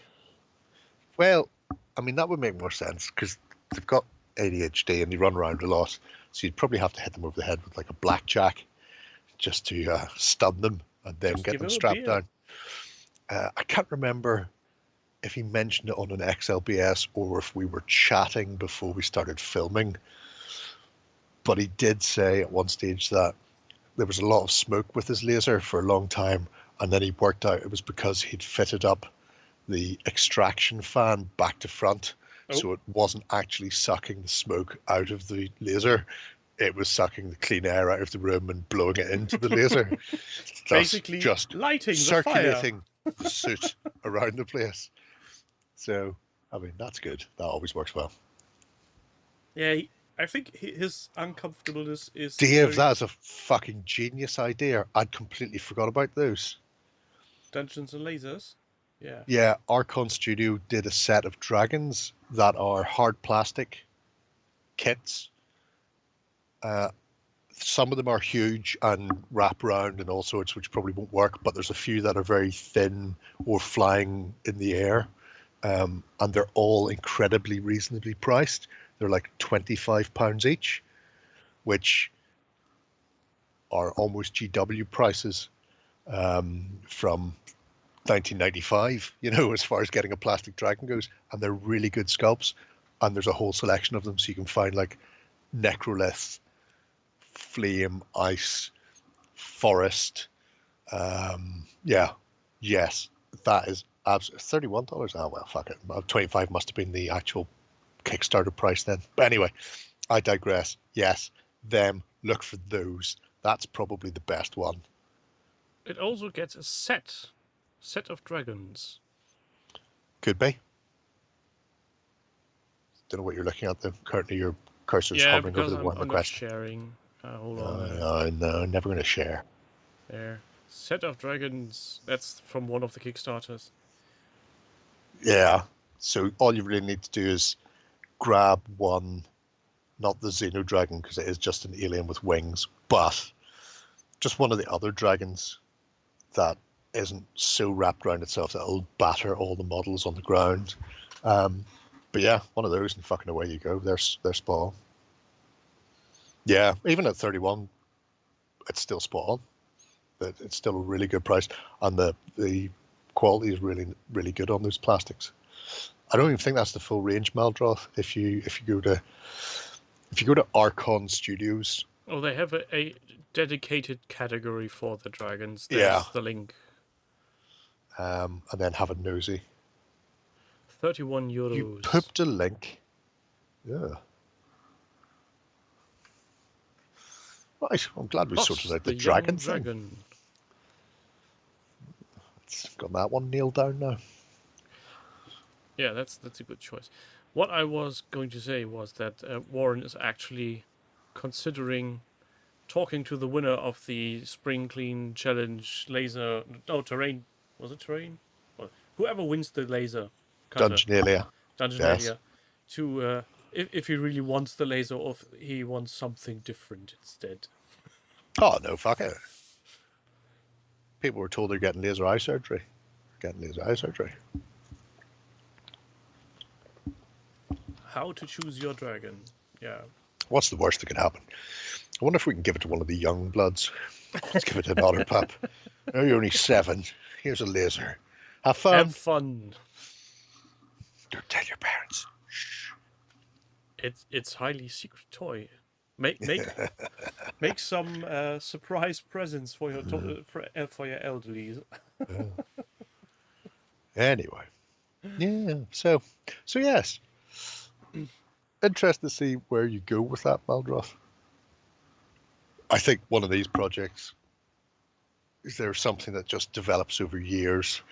Well, I mean, that would make more sense because they've got ADHD and they run around a lot. So you'd probably have to hit them over the head with like a blackjack just to stun them and then Just get give them him a strapped beer. down. I can't remember if he mentioned it on an XLBS or if we were chatting before we started filming. But he did say at one stage that there was a lot of smoke with his laser for a long time, and then he worked out it was because he'd fitted up the extraction fan back to front, so it wasn't actually sucking the smoke out of the laser. It was sucking the clean air out of the room and blowing it into the laser. Basically, just lighting circulating the soot around the place. So, I mean, that's good. That always works well. Yeah, I think his uncomfortableness is. Dave, that's a fucking genius idea. I'd completely forgot about those. Dungeons and Lasers. Yeah. Yeah, Archon Studio did a set of dragons that are hard plastic kits. Some of them are huge and wrap around and all sorts, which probably won't work, but there's a few that are very thin or flying in the air. And they're all incredibly reasonably priced. They're like £25 each, which are almost GW prices from 1995, you know, as far as getting a plastic dragon goes. And they're really good sculpts. And there's a whole selection of them. So you can find like necrolith, flame, ice, forest. Yes, that is absolutely $31. Oh, well, fuck it. 25 must have been the actual Kickstarter price then. But anyway, I digress. Yes, them, look for those. That's probably the best one. It also gets a set of dragons. Could be. Don't know what you're looking at though. Currently your cursor's hovering over the one I'm request. Not sharing. Hold on. No, never going to share. There. Set of dragons. That's from one of the Kickstarters. Yeah. So all you really need to do is grab one, not the Xeno dragon because it is just an alien with wings, but just one of the other dragons that isn't so wrapped around itself that it'll batter all the models on the ground. But yeah, one of those and fucking away you go. They're spot on. Yeah, even at 31, it's still spot on. It's still a really good price, and the quality is really, really good on those plastics. I don't even think that's the full range, Maldroth. If you go to Archon Studios. Oh, they have a dedicated category for the dragons. There's the link. And then have a nosy. €31. You pooped a link. Yeah. Right, I'm glad we sorted out the dragon thing. It's got that one nailed down now. Yeah, that's a good choice. What I was going to say was that Warren is actually considering talking to the winner of the Spring Clean Challenge laser. No, terrain. Was it terrain? Well, whoever wins the laser cutter, Dungeonalia. Yes. Dungeonalia, to if he really wants the laser or if he wants something different instead. Oh, no, fuck it. People were told they're getting laser eye surgery. How to choose your dragon. Yeah. What's the worst that could happen? I wonder if we can give it to one of the young bloods. Let's give it to an otter pup. Oh, you're only 7. Here's a laser. Have fun. Have fun. Don't tell your parents. It's highly secret toy. Make some surprise presents for your for your elderly. Anyway, yeah. So yes. Interested to see where you go with that, Maldroth. I think one of these projects is there something that just develops over years,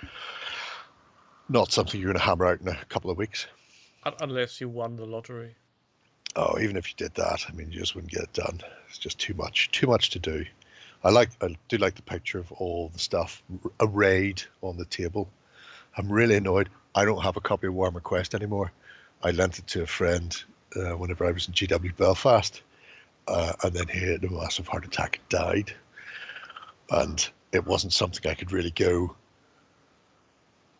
not something you're going to hammer out in a couple of weeks. Unless you won the lottery. Oh, even if you did that, I mean, you just wouldn't get it done. It's just too much to do. I do like the picture of all the stuff arrayed on the table. I'm really annoyed. I don't have a copy of Warhammer Quest anymore. I lent it to a friend whenever I was in GW Belfast, and then he had a massive heart attack and died. And it wasn't something I could really go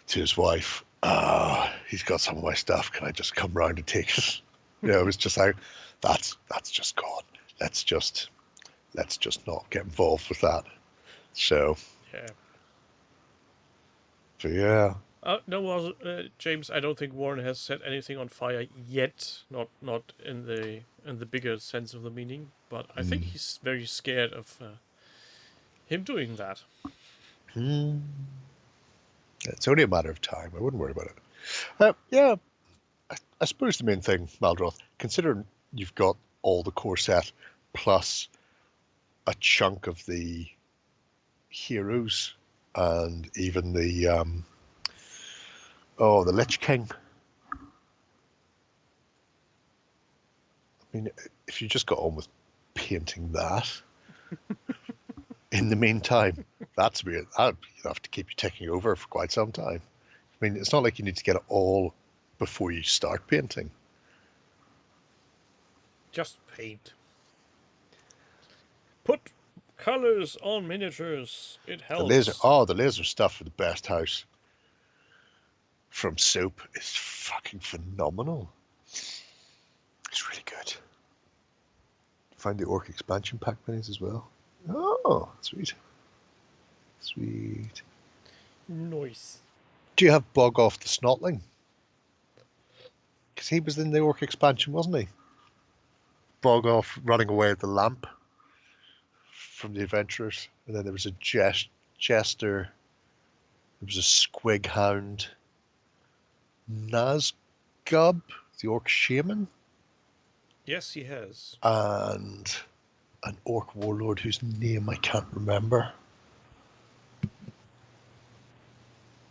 to his wife. He's got some of my stuff. Can I just come round and take it? It was just like, that's just gone. Let's just not get involved with that. So yeah. So yeah. No, James. I don't think Warren has set anything on fire yet. Not in the bigger sense of the meaning. But I think he's very scared of him doing that. It's only a matter of time. I wouldn't worry about it. Yeah. I suppose the main thing, Maldroth, considering you've got all the core set plus a chunk of the heroes and even the Lich King. I mean, if you just got on with painting that in the meantime, that'd have to keep you ticking over for quite some time. I mean, it's not like you need to get it all before you start painting. Just paint. Put colors on miniatures. It helps. The laser stuff for the best house from Soap is fucking phenomenal. It's really good. Find the Orc expansion pack minis as well. Oh, sweet. Nice. Do you have Bog Off the Snotling? Because he was in the Orc expansion, wasn't he? Bog Off running away with the lamp from the adventurers. And then there was a jester. There was a Squig Hound. Nazgub, the Orc shaman. Yes, he has. And an Orc warlord whose name I can't remember.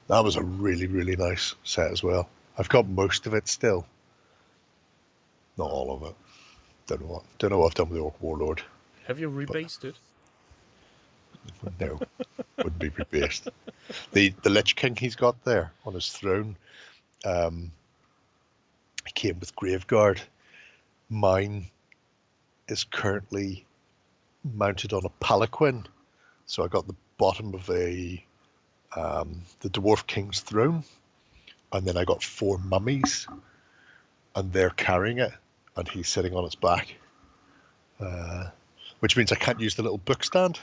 That was a really, really nice set as well. I've got most of it still. Not all of it. Don't know what I've done with the Orc warlord. Have you rebased it? No, wouldn't be rebased. The Lich King he's got there on his throne, he came with Graveguard. Mine is currently mounted on a palanquin, so I got the bottom of the Dwarf King's throne, and then I got 4 mummies, and they're carrying it, and he's sitting on its back, which means I can't use the little book stand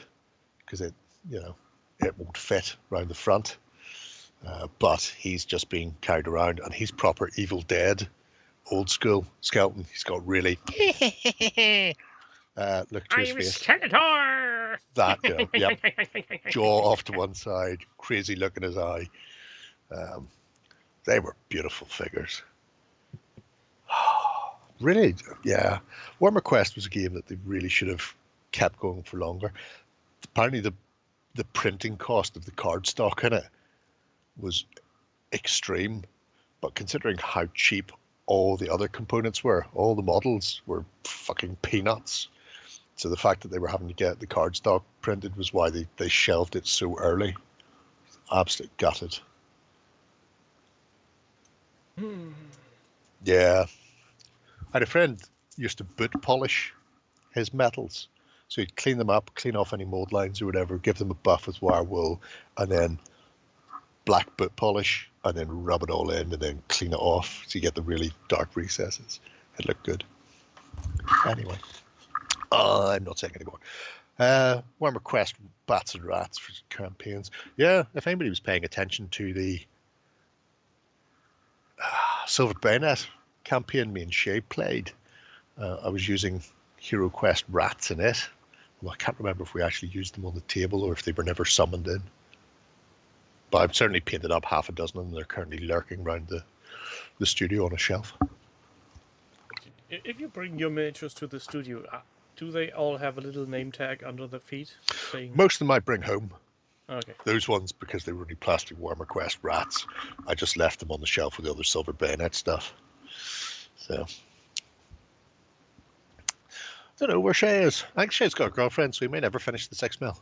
because it won't fit around the front. But he's just being carried around, and he's proper Evil Dead, old school skeleton. He's got really look to his face. Skeletor! That, yep. Jaw off to one side, crazy look in his eye. They were beautiful figures. Really, yeah. Warhammer Quest was a game that they really should have kept going for longer. Apparently, the printing cost of the cardstock in it was extreme, But considering how cheap all the other components were, all the models were fucking peanuts. So the fact that they were having to get the cardstock printed was why they shelved it so early. Absolutely gutted. Yeah. I had a friend who used to boot polish his metals. So he'd clean them up, clean off any mold lines or whatever, give them a buff with wire wool, and then black boot polish, and then rub it all in, and then clean it off so you get the really dark recesses. It looked good. Anyway, I'm not saying anymore. Warmer Quest Bats and Rats for campaigns. Yeah, if anybody was paying attention to the Silver Bayonet campaign me and Shay played, I was using Hero Quest Rats in it. Well, I can't remember if we actually used them on the table or if they were never summoned in. But I've certainly painted up half a dozen of them. They're currently lurking around the studio on a shelf. If you bring your miniatures to the studio, do they all have a little name tag under the feet saying? Most of them I bring home. Okay. Those ones, because they were only plastic Warmer Quest Rats, I just left them on the shelf with the other Silver Bayonet stuff. So, I don't know where Shay is. I think Shay's got a girlfriend, so he may never finish the 6 mil.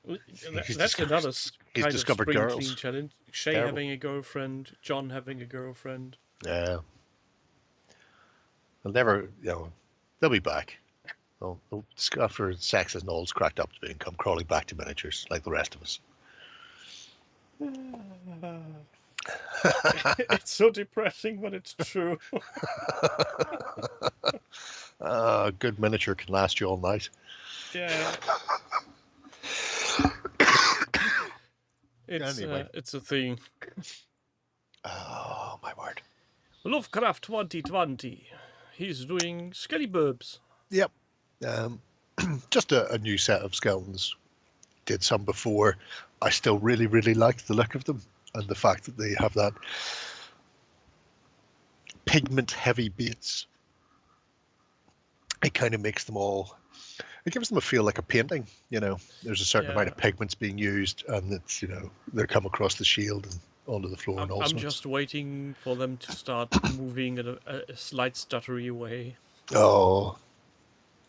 Well, that's another kind of discovered spring girls. clean challenge. Shay Terrible. having a girlfriend, John having a girlfriend. Yeah. They'll never, they'll be back. They'll after sex and all's cracked up to be and come crawling back to miniatures like the rest of us. It's so depressing, but it's true. A good miniature can last you all night. Yeah. Anyway. It's a thing. Oh, my word. Lovecraft 2020. He's doing skelly burbs. Yep. Just a new set of skeletons. Did some before. I still really, really like the look of them and the fact that they have that pigment-heavy base. It kind of makes them all. It gives them a feel like a painting. There's a certain amount of pigments being used, and it's they come across the shield and onto the floor and all sorts. I'm just waiting for them to start moving in a slight stuttery way. Oh,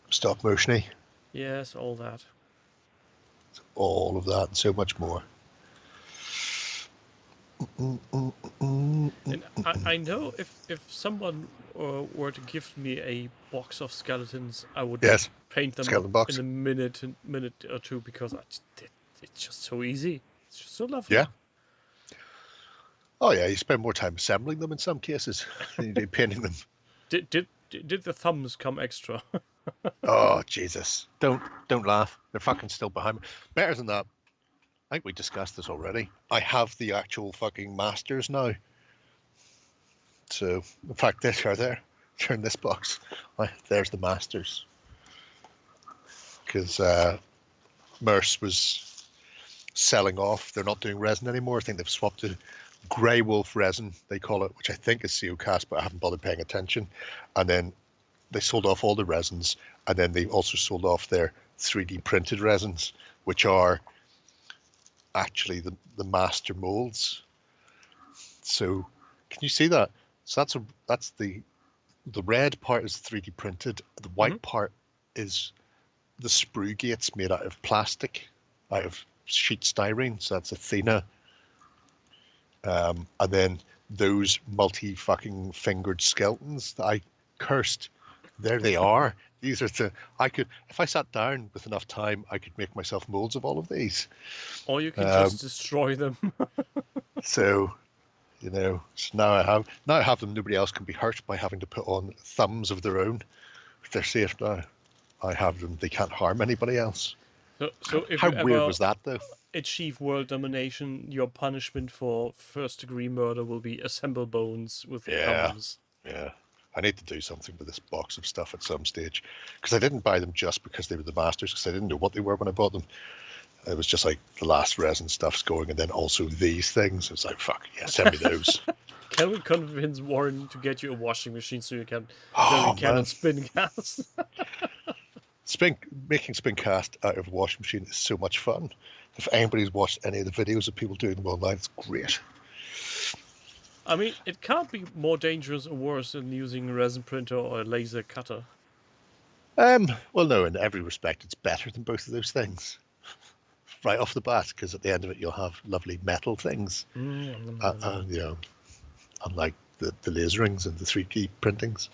stop motiony. Yes, all that. All of that and so much more. And I know if someone were to give me a box of skeletons, I would just paint them in a minute or two, because it's just so easy. It's just so lovely. Yeah. Oh yeah, you spend more time assembling them in some cases than you do painting them. Did the thumbs come extra? Oh Jesus! Don't laugh. They're fucking still behind me. Better than that. I think we discussed this already. I have the actual fucking masters now. So, in fact, they're there. They're in this box. There's the masters. Because Merce was selling off. They're not doing resin anymore. I think they've swapped to Grey Wolf resin, they call it, which I think is CO cast, but I haven't bothered paying attention. And then they sold off all the resins, and then they also sold off their 3D printed resins, which are actually the master molds. So can you see that? So that's the red part is 3D printed. The white part is the sprue gates made out of plastic, out of sheet styrene. So that's Athena. And then those multi-fucking fingered skeletons that I cursed, there they are. These are if I sat down with enough time, I could make myself molds of all of these. Or you can just destroy them. So now I have them. Nobody else can be hurt by having to put on thumbs of their own. They're safe now. I have them. They can't harm anybody else. So if How you weird ever was that, though? achieve world domination, your punishment for first-degree murder will be assemble bones with thumbs. Yeah. I need to do something with this box of stuff at some stage, because I didn't buy them just because they were the masters, because I didn't know what they were when I bought them. It was just like the last resin stuff's going, and then also these things. It's like, fuck, yeah, send me those. Can we convince Warren to get you a washing machine so you can spin cast? Making spin cast out of a washing machine is so much fun. If anybody's watched any of the videos of people doing them online, it's great. I mean, it can't be more dangerous or worse than using a resin printer or a laser cutter. Well, no, in every respect, it's better than both of those things right off the bat, because at the end of it, you'll have lovely metal things, you know, unlike the laserings and the 3D printings.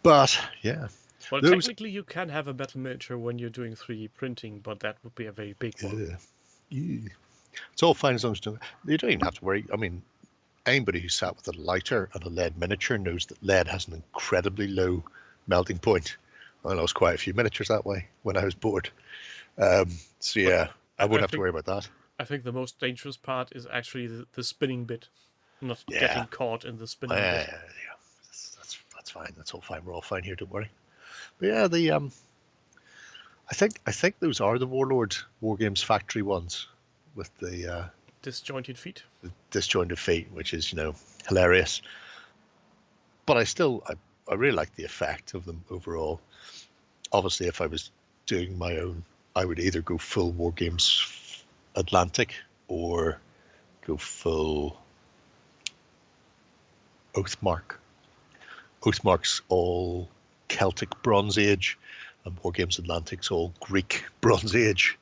But yeah, Well, those. technically, you can have a metal miniature when you're doing 3D printing, but that would be a very big one. Yeah. It's all fine as long as you don't even have to worry. I mean, anybody who sat with a lighter and a lead miniature knows that lead has an incredibly low melting point. I lost quite a few miniatures that way when I was bored. So yeah, I wouldn't have to worry about that. I think the most dangerous part is actually the spinning bit, not Yeah. getting caught in the spinning bit. Yeah. That's fine. That's all fine. We're all fine here. Don't worry. But yeah, the I think those are the Warlord Wargames factory ones with the Disjointed feet. disjointed feet, which is hilarious. But I really like the effect of them overall. Obviously, if I was doing my own, I would either go full Wargames Atlantic or go full Oathmark. Oathmark's all Celtic Bronze Age, and Wargames Atlantic's all Greek Bronze Age.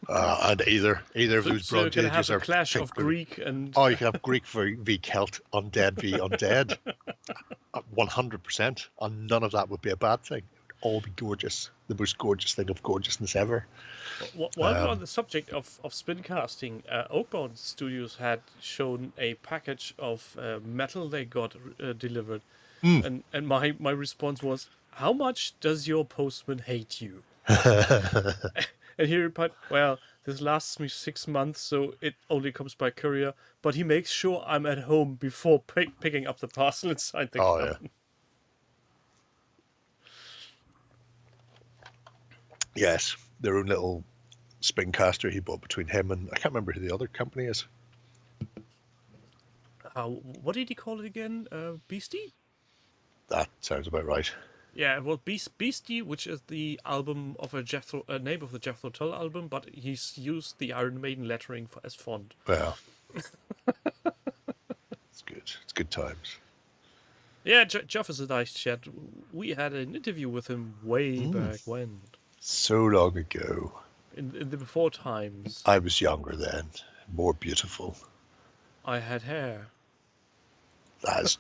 And either of those So you Bronze can Ages have are a clash of particularly- Greek and Oh, you can have Greek v Celt, undead v undead. 100%. And none of that would be a bad thing. It would all be gorgeous. The most gorgeous thing of gorgeousness ever. While we're on the subject of spin casting, Oakbound Studios had shown a package of metal they got delivered, and my response was, "How much does your postman hate you?" And he replied, "Well, this lasts me 6 months, so it only comes by courier. But he makes sure I'm at home before picking up the parcel inside the cabin." Yes, their own little spin caster he bought between him and I can't remember who the other company is. What did he call it again? Beastie? That sounds about right. Yeah, well, Beastie, which is the album of name of the Jethro Tull album, but he's used the Iron Maiden lettering as font. Well, it's good. It's good times. Yeah, Jeff is a nice chat. We had an interview with him way back when. So long ago. In the before times. I was younger then, more beautiful. I had hair. That's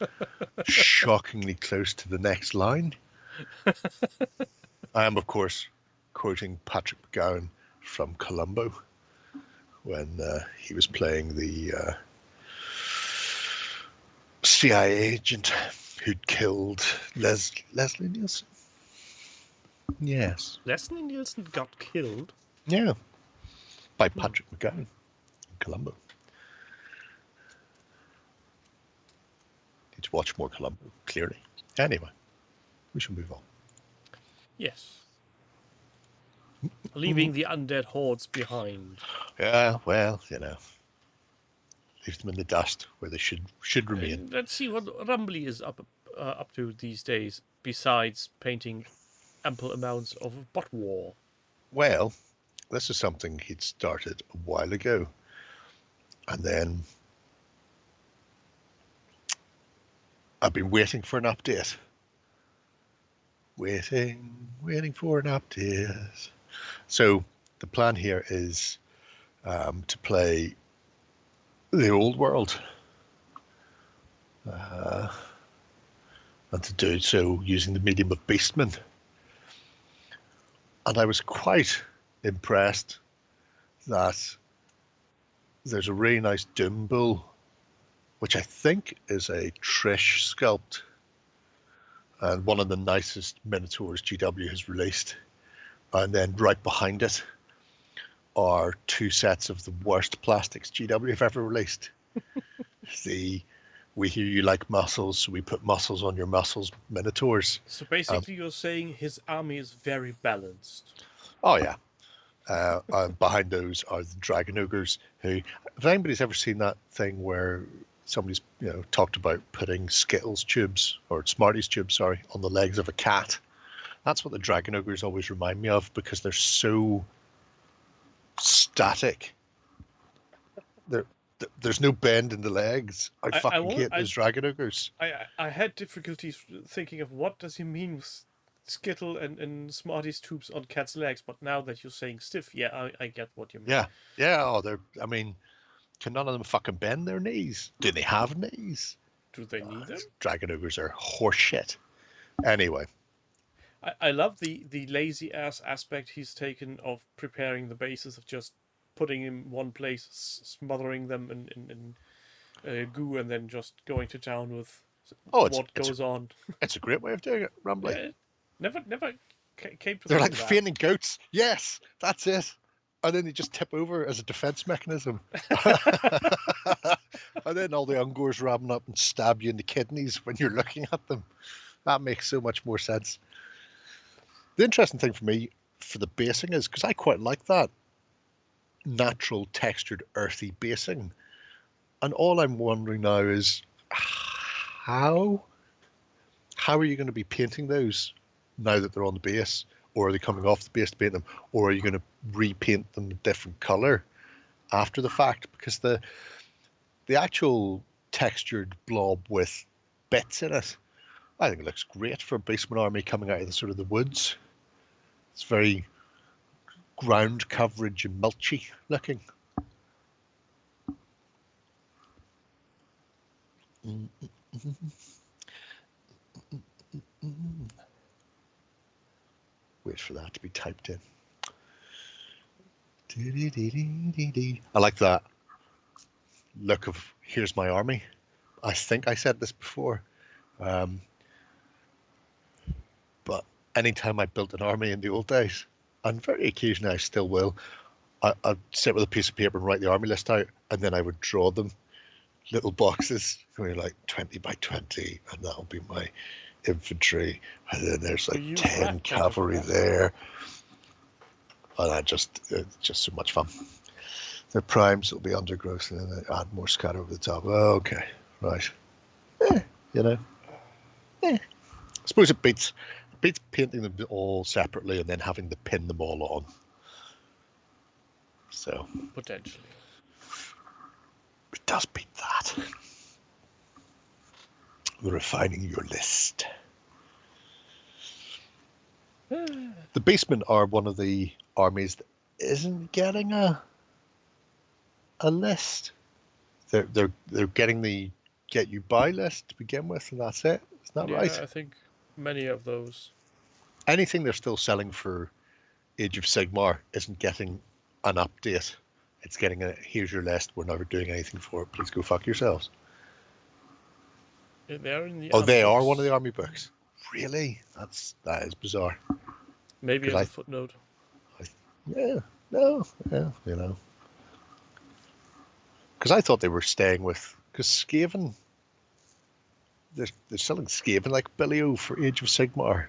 shockingly close to the next line. I am, of course, quoting Patrick McGowan from Columbo when he was playing the CIA agent who'd killed Leslie Nielsen. Yes. Leslie Nielsen got killed? Yeah. By Patrick McGowan in Columbo. Need to watch more Columbo, clearly. Anyway, we shall move on. Yes. Leaving the undead hordes behind. Yeah, well, leave them in the dust where they should remain. Let's see what Rumbly is up to these days, besides painting ample amounts of bot war. Well, this is something he'd started a while ago, and then I've been waiting for an update. Waiting for an update. So the plan here is to play the old world, and to do so using the medium of Beastman. And I was quite impressed that there's a really nice Doom Bull, which I think is a Trish sculpt, and one of the nicest Minotaurs GW has released. And then right behind it are 2 sets of the worst plastics GW have ever released. We hear you like muscles, so we put muscles on your muscles Minotaurs. So basically you're saying his army is very balanced. Oh, yeah. Behind those are the Dragon Ogres, who, if anybody's ever seen that thing where somebody's talked about putting Skittles tubes, or Smarties tubes, sorry, on the legs of a cat, that's what the Dragon Ogres always remind me of, because they're so static. They're There's no bend in the legs. I fucking hate those dragon ogres. I had difficulties thinking of what does he mean with Skittle and Smarties tubes on cat's legs, but now that you're saying stiff, yeah, I get what you mean. Yeah. Oh, I mean, can none of them fucking bend their knees? Do they have knees? Do they need them? Dragon ogres are horseshit. Anyway. I love the lazy ass aspect he's taken of preparing the bases, of just putting in one place, smothering them in goo, and then just going to town with what goes on. It's a great way of doing it, Rumbly. Yeah, never came to. They're like that. fainting goats. Yes, that's it. And then they just tip over as a defense mechanism. And then all the ungors ramming up and stab you in the kidneys when you're looking at them. That makes so much more sense. The interesting thing for me for the basing is, because I quite like that natural textured earthy basing. And all I'm wondering now is how are you going to be painting those now that they're on the base? Or are they coming off the base to paint them? Or are you going to repaint them a different color after the fact? Because the actual textured blob with bits in it, I think it looks great for a Beastman army coming out of the sort of the woods. It's very ground coverage and mulchy looking. Wait for that to be typed in. I like that look of here's my army. I think I said this before. But anytime I built an army in the old days, and very occasionally I still will, I'd sit with a piece of paper and write the army list out, and then I would draw them little boxes, like 20 by 20, and that'll be my infantry, and then there's like 10 cavalry there, and it's just so much fun. The primes will be undergrowth, and then add more scatter over the top. Okay, right. I suppose it beats painting them all separately and then having to pin them all on. So potentially it does beat that. Refining your list. The Beastmen are one of the armies that isn't getting a list. They're getting the get you buy list to begin with, and that's it. Isn't that right? I think many of those. Anything they're still selling for Age of Sigmar isn't getting an update. It's getting a here's your list. We're never doing anything for it. Please go fuck yourselves. They're in the they are one of the army books. Really? That is bizarre. Maybe as a footnote. Because I thought they were staying with, because Skaven, they're selling Skaven like Billy O for Age of Sigmar.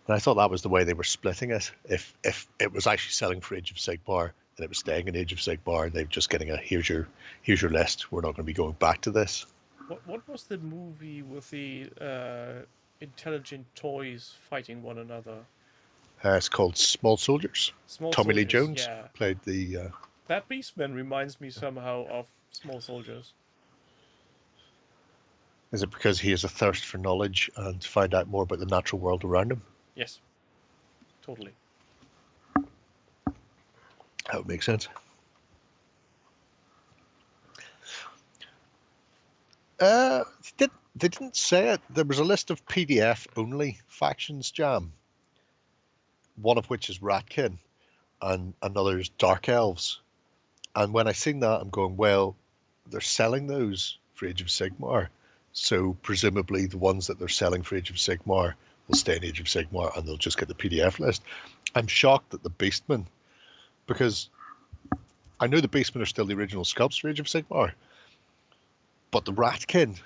And I thought that was the way they were splitting it. If it was actually selling for Age of Sigmar, and it was staying in Age of Sigmar, and they're just getting a here's your list. We're not going to be going back to this. What was the movie with the intelligent toys fighting one another? It's called Small Soldiers. Tommy Lee Jones played the... That Beastman reminds me somehow of Small Soldiers. Is it because he has a thirst for knowledge and to find out more about the natural world around him? Yes. Totally. That would make sense. They didn't say it. There was a list of PDF only factions, Jam. One of which is Ratkin, and another is Dark Elves. And when I seen that, I'm going, well, they're selling those for Age of Sigmar. So presumably the ones that they're selling for Age of Sigmar will stay in Age of Sigmar, and they'll just get the PDF list. I'm shocked at the Beastmen, because I know the Beastmen are still the original sculpts for Age of Sigmar, but the Ratkin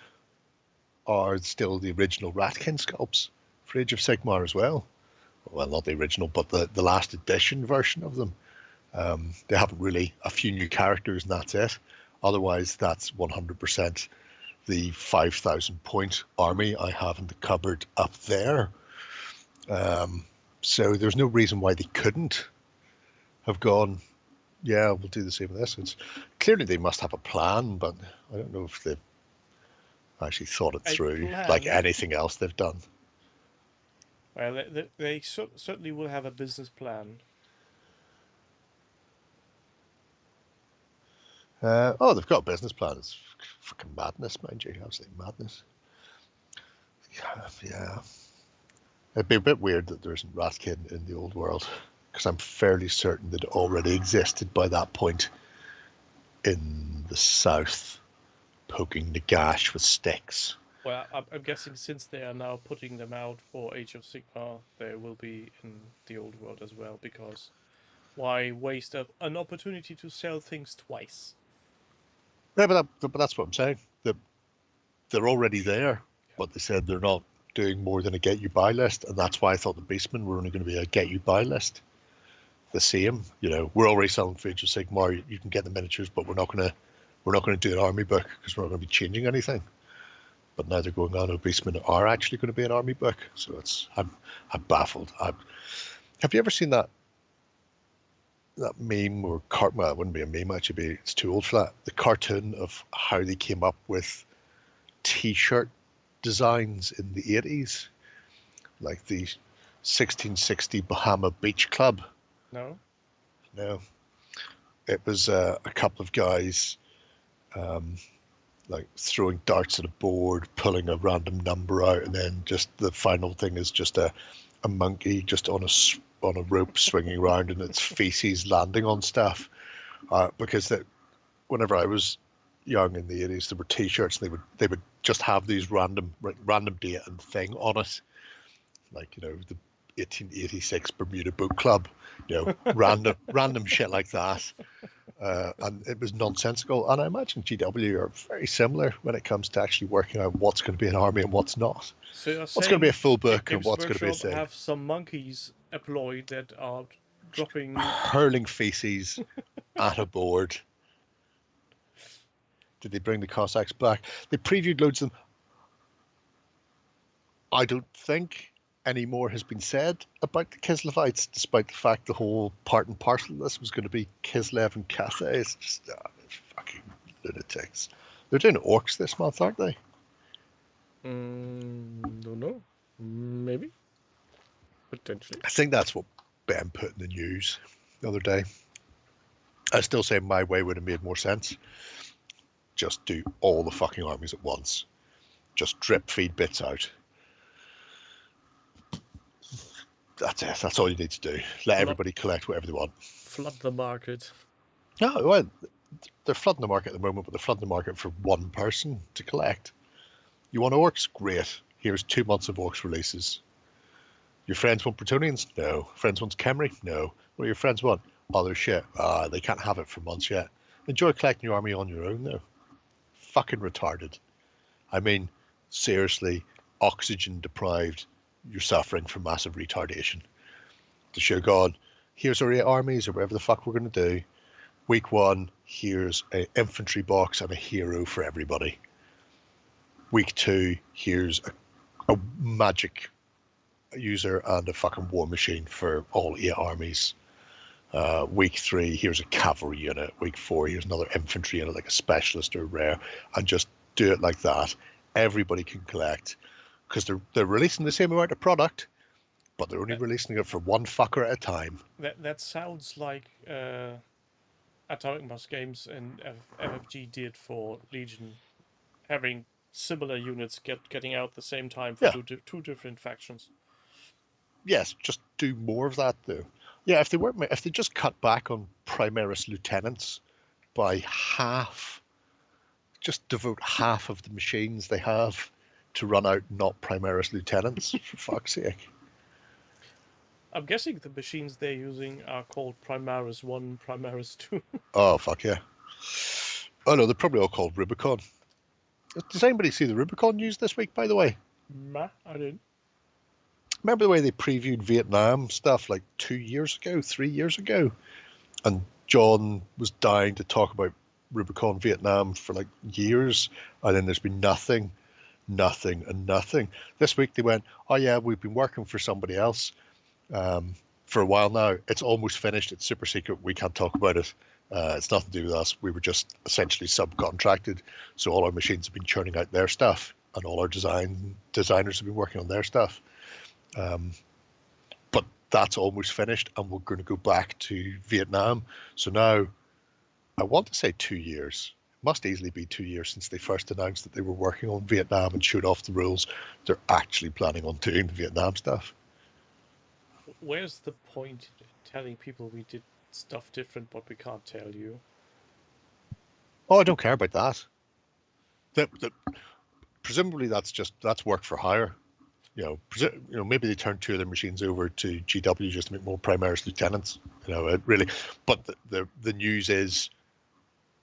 are still the original Ratkin sculpts for Age of Sigmar as well. Well, not the original, but the last edition version of them. They haven't really a few new characters, and that's it. Otherwise, that's 100% the 5,000 point army I have in the cupboard up there. So there's no reason why they couldn't have gone yeah, we'll do the same with this. It's clearly they must have a plan, but I don't know if they've actually thought it A through plan? like anything else they've done. Well, they certainly will have a business plan. Oh, they've got a business plan. It's fucking madness, mind you. Absolute madness. Yeah. It'd be a bit weird that there isn't Ratkin in the old world, because I'm fairly certain that it already existed by that point in the south, poking the gash with sticks. Well, I'm guessing since they are now putting them out for Age of Sigmar, they will be in the old world as well, because why waste an opportunity to sell things twice? Yeah, but that's what I'm saying. They're already there, but they said they're not doing more than a get you buy list, and that's why I thought the Beastmen were only going to be a get you buy list. The same, we're already selling for Age of Sigmar. You can get the miniatures, but we're not going to do an army book because we're not going to be changing anything. But now they're going on. Beastmen are actually going to be an army book, so I'm baffled. Have you ever seen that meme or well, it wouldn't be a meme actually. It's too old for that. The cartoon of how they came up with T-shirt designs in the 80s, like the 1660 Bahama Beach Club. No. It was a couple of guys like throwing darts at a board, pulling a random number out, and then just the final thing is just a monkey just on a rope swinging around and its feces landing on stuff. Because whenever I was young in the 80s, there were T-shirts and they would just have these random date and thing on it, like the 1886 Bermuda Book Club, random shit like that. And it was nonsensical. And I imagine GW are very similar when it comes to actually working out what's going to be an army and what's not. So you're What's going to be a full book and Games what's going to be a Workshop thing. have some monkeys employed that are dropping Hurling feces at a board. Did they bring the Cossacks back? They previewed loads of them. I don't think any more has been said about the Kislevites, despite the fact the whole part and parcel of this was going to be Kislev and Cathay. It's just fucking lunatics. They're doing orcs this month, aren't they? Don't know. Maybe. Potentially. I think that's what Ben put in the news the other day. I still say my way would have made more sense. Just do all the fucking armies at once. Just drip feed bits out. That's it. That's all you need to do. Let everybody collect whatever they want. Flood the market. No, well, they're flooding the market at the moment, but they're flooding the market for one person to collect. You want orcs? Great. Here's 2 months of orcs releases. Your friends want Bretonians? No. Friends want Khemri? No. What do your friends want? Other shit. They can't have it for months yet. Enjoy collecting your army on your own, though. Fucking retarded. I mean, seriously, oxygen deprived. You're suffering from massive retardation. To show God, here's our 8 armies or whatever the fuck we're going to do. Week 1, here's an infantry box and a hero for everybody. Week 2, here's a magic user and a fucking war machine for all 8 armies. Week 3, here's a cavalry unit. Week 4, here's another infantry unit, like a specialist or rare, and just do it like that. Everybody can collect, because they're releasing the same amount of product, but they're only releasing it for one fucker at a time. That sounds like Atomic Mass Games and FFG did for Legion, having similar units getting out at the same time for two different factions. Yes, just do more of that though. Yeah, if they just cut back on Primaris lieutenants by half, just devote half of the machines they have to run out not Primaris lieutenants, for fuck's sake. I'm guessing the machines they're using are called Primaris 1, Primaris 2. Oh, fuck yeah. Oh no, they're probably all called Rubicon. Does anybody see the Rubicon news this week, by the way? I didn't. Remember the way they previewed Vietnam stuff like 2 years ago, 3 years ago? And John was dying to talk about Rubicon Vietnam for like years, and then there's been nothing. This week they went, oh yeah, we've been working for somebody else for a while now. It's almost finished. It's super secret. We can't talk about it. It's nothing to do with us. We were just essentially subcontracted. So all our machines have been churning out their stuff, and all our designers have been working on their stuff. But that's almost finished, and we're going to go back to Vietnam. So now, I want to say 2 years. It must easily be 2 years since they first announced that they were working on Vietnam and showed off the rules. They're actually planning on doing the Vietnam stuff. Where's the point in telling people we did stuff different, but we can't tell you? Oh, I don't care about that. Presumably that's work for hire. Maybe they turned 2 of their machines over to GW just to make more Primaris lieutenants. But the news is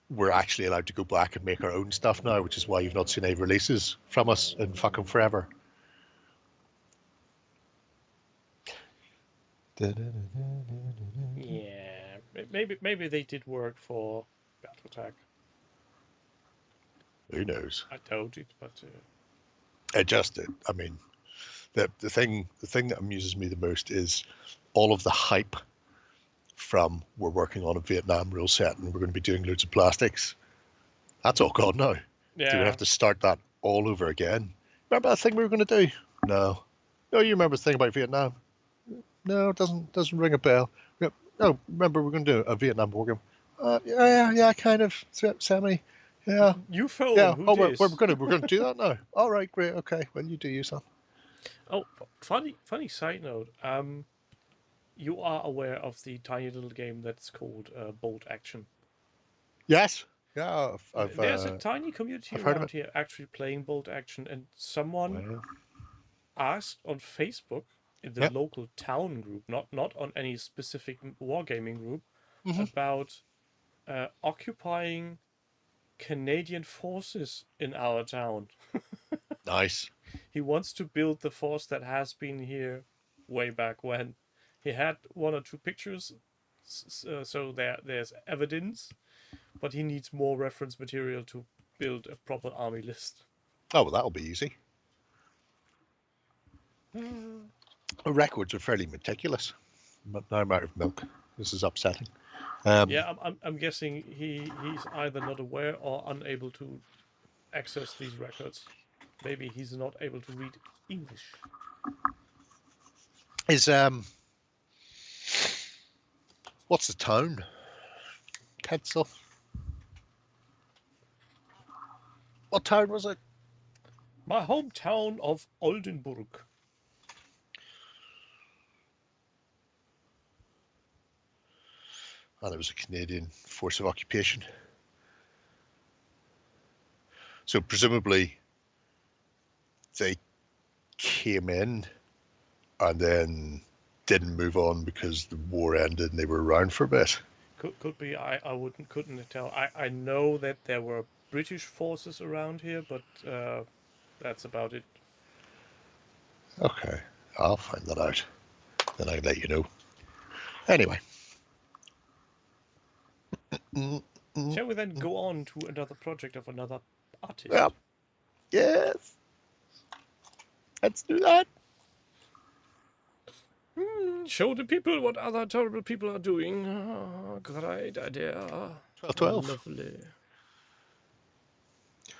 we're actually allowed to go back and make our own stuff now, which is why you've not seen any releases from us in fucking forever. Yeah, maybe they did work for BattleTech. Who knows? I doubt it, but I mean, the thing that amuses me the most is all of the hype from we're working on a Vietnam rule set and we're going to be doing loads of plastics. That's all gone now. yeah. Do we have to start that all over again? Remember that thing we were going to do? No. No, you remember the thing about Vietnam? No, it doesn't ring a bell. No, remember we're going to do a Vietnam war game? Yeah, kind of semi. Yeah. You phone. Yeah. Who We're dis? going to do that now. All right, great. Okay. Well, you do you, son. Oh, funny side note. You are aware of the tiny little game that's called Bolt Action? Yes. Yeah. There's a tiny community I've heard of around here actually playing Bolt Action, and someone Well, asked on Facebook in the Yep. local town group, not on any specific wargaming group, Mhm. about occupying Canadian forces in our town. nice. He wants to build the force that has been here way back when. He had 1 or 2 pictures, so there's evidence, but he needs more reference material to build a proper army list. Oh, well, that'll be easy. Records are fairly meticulous, but now I'm out of milk. This is upsetting. Yeah, I'm guessing he's either not aware or unable to access these records. Maybe he's not able to read English. Is what's the town? Pencil. What town was it? My hometown of Oldenburg. And it was a Canadian force of occupation. So presumably they came in and then didn't move on because the war ended and they were around for a bit. Could be. I couldn't tell. I know that there were British forces around here, but that's about it. Okay, I'll find that out. Then I'll let you know. Anyway. Shall we then go on to another project of another artist? Yeah. Yes. Let's do that. Show the people what other terrible people are doing. Oh, great idea. 12. Lovely.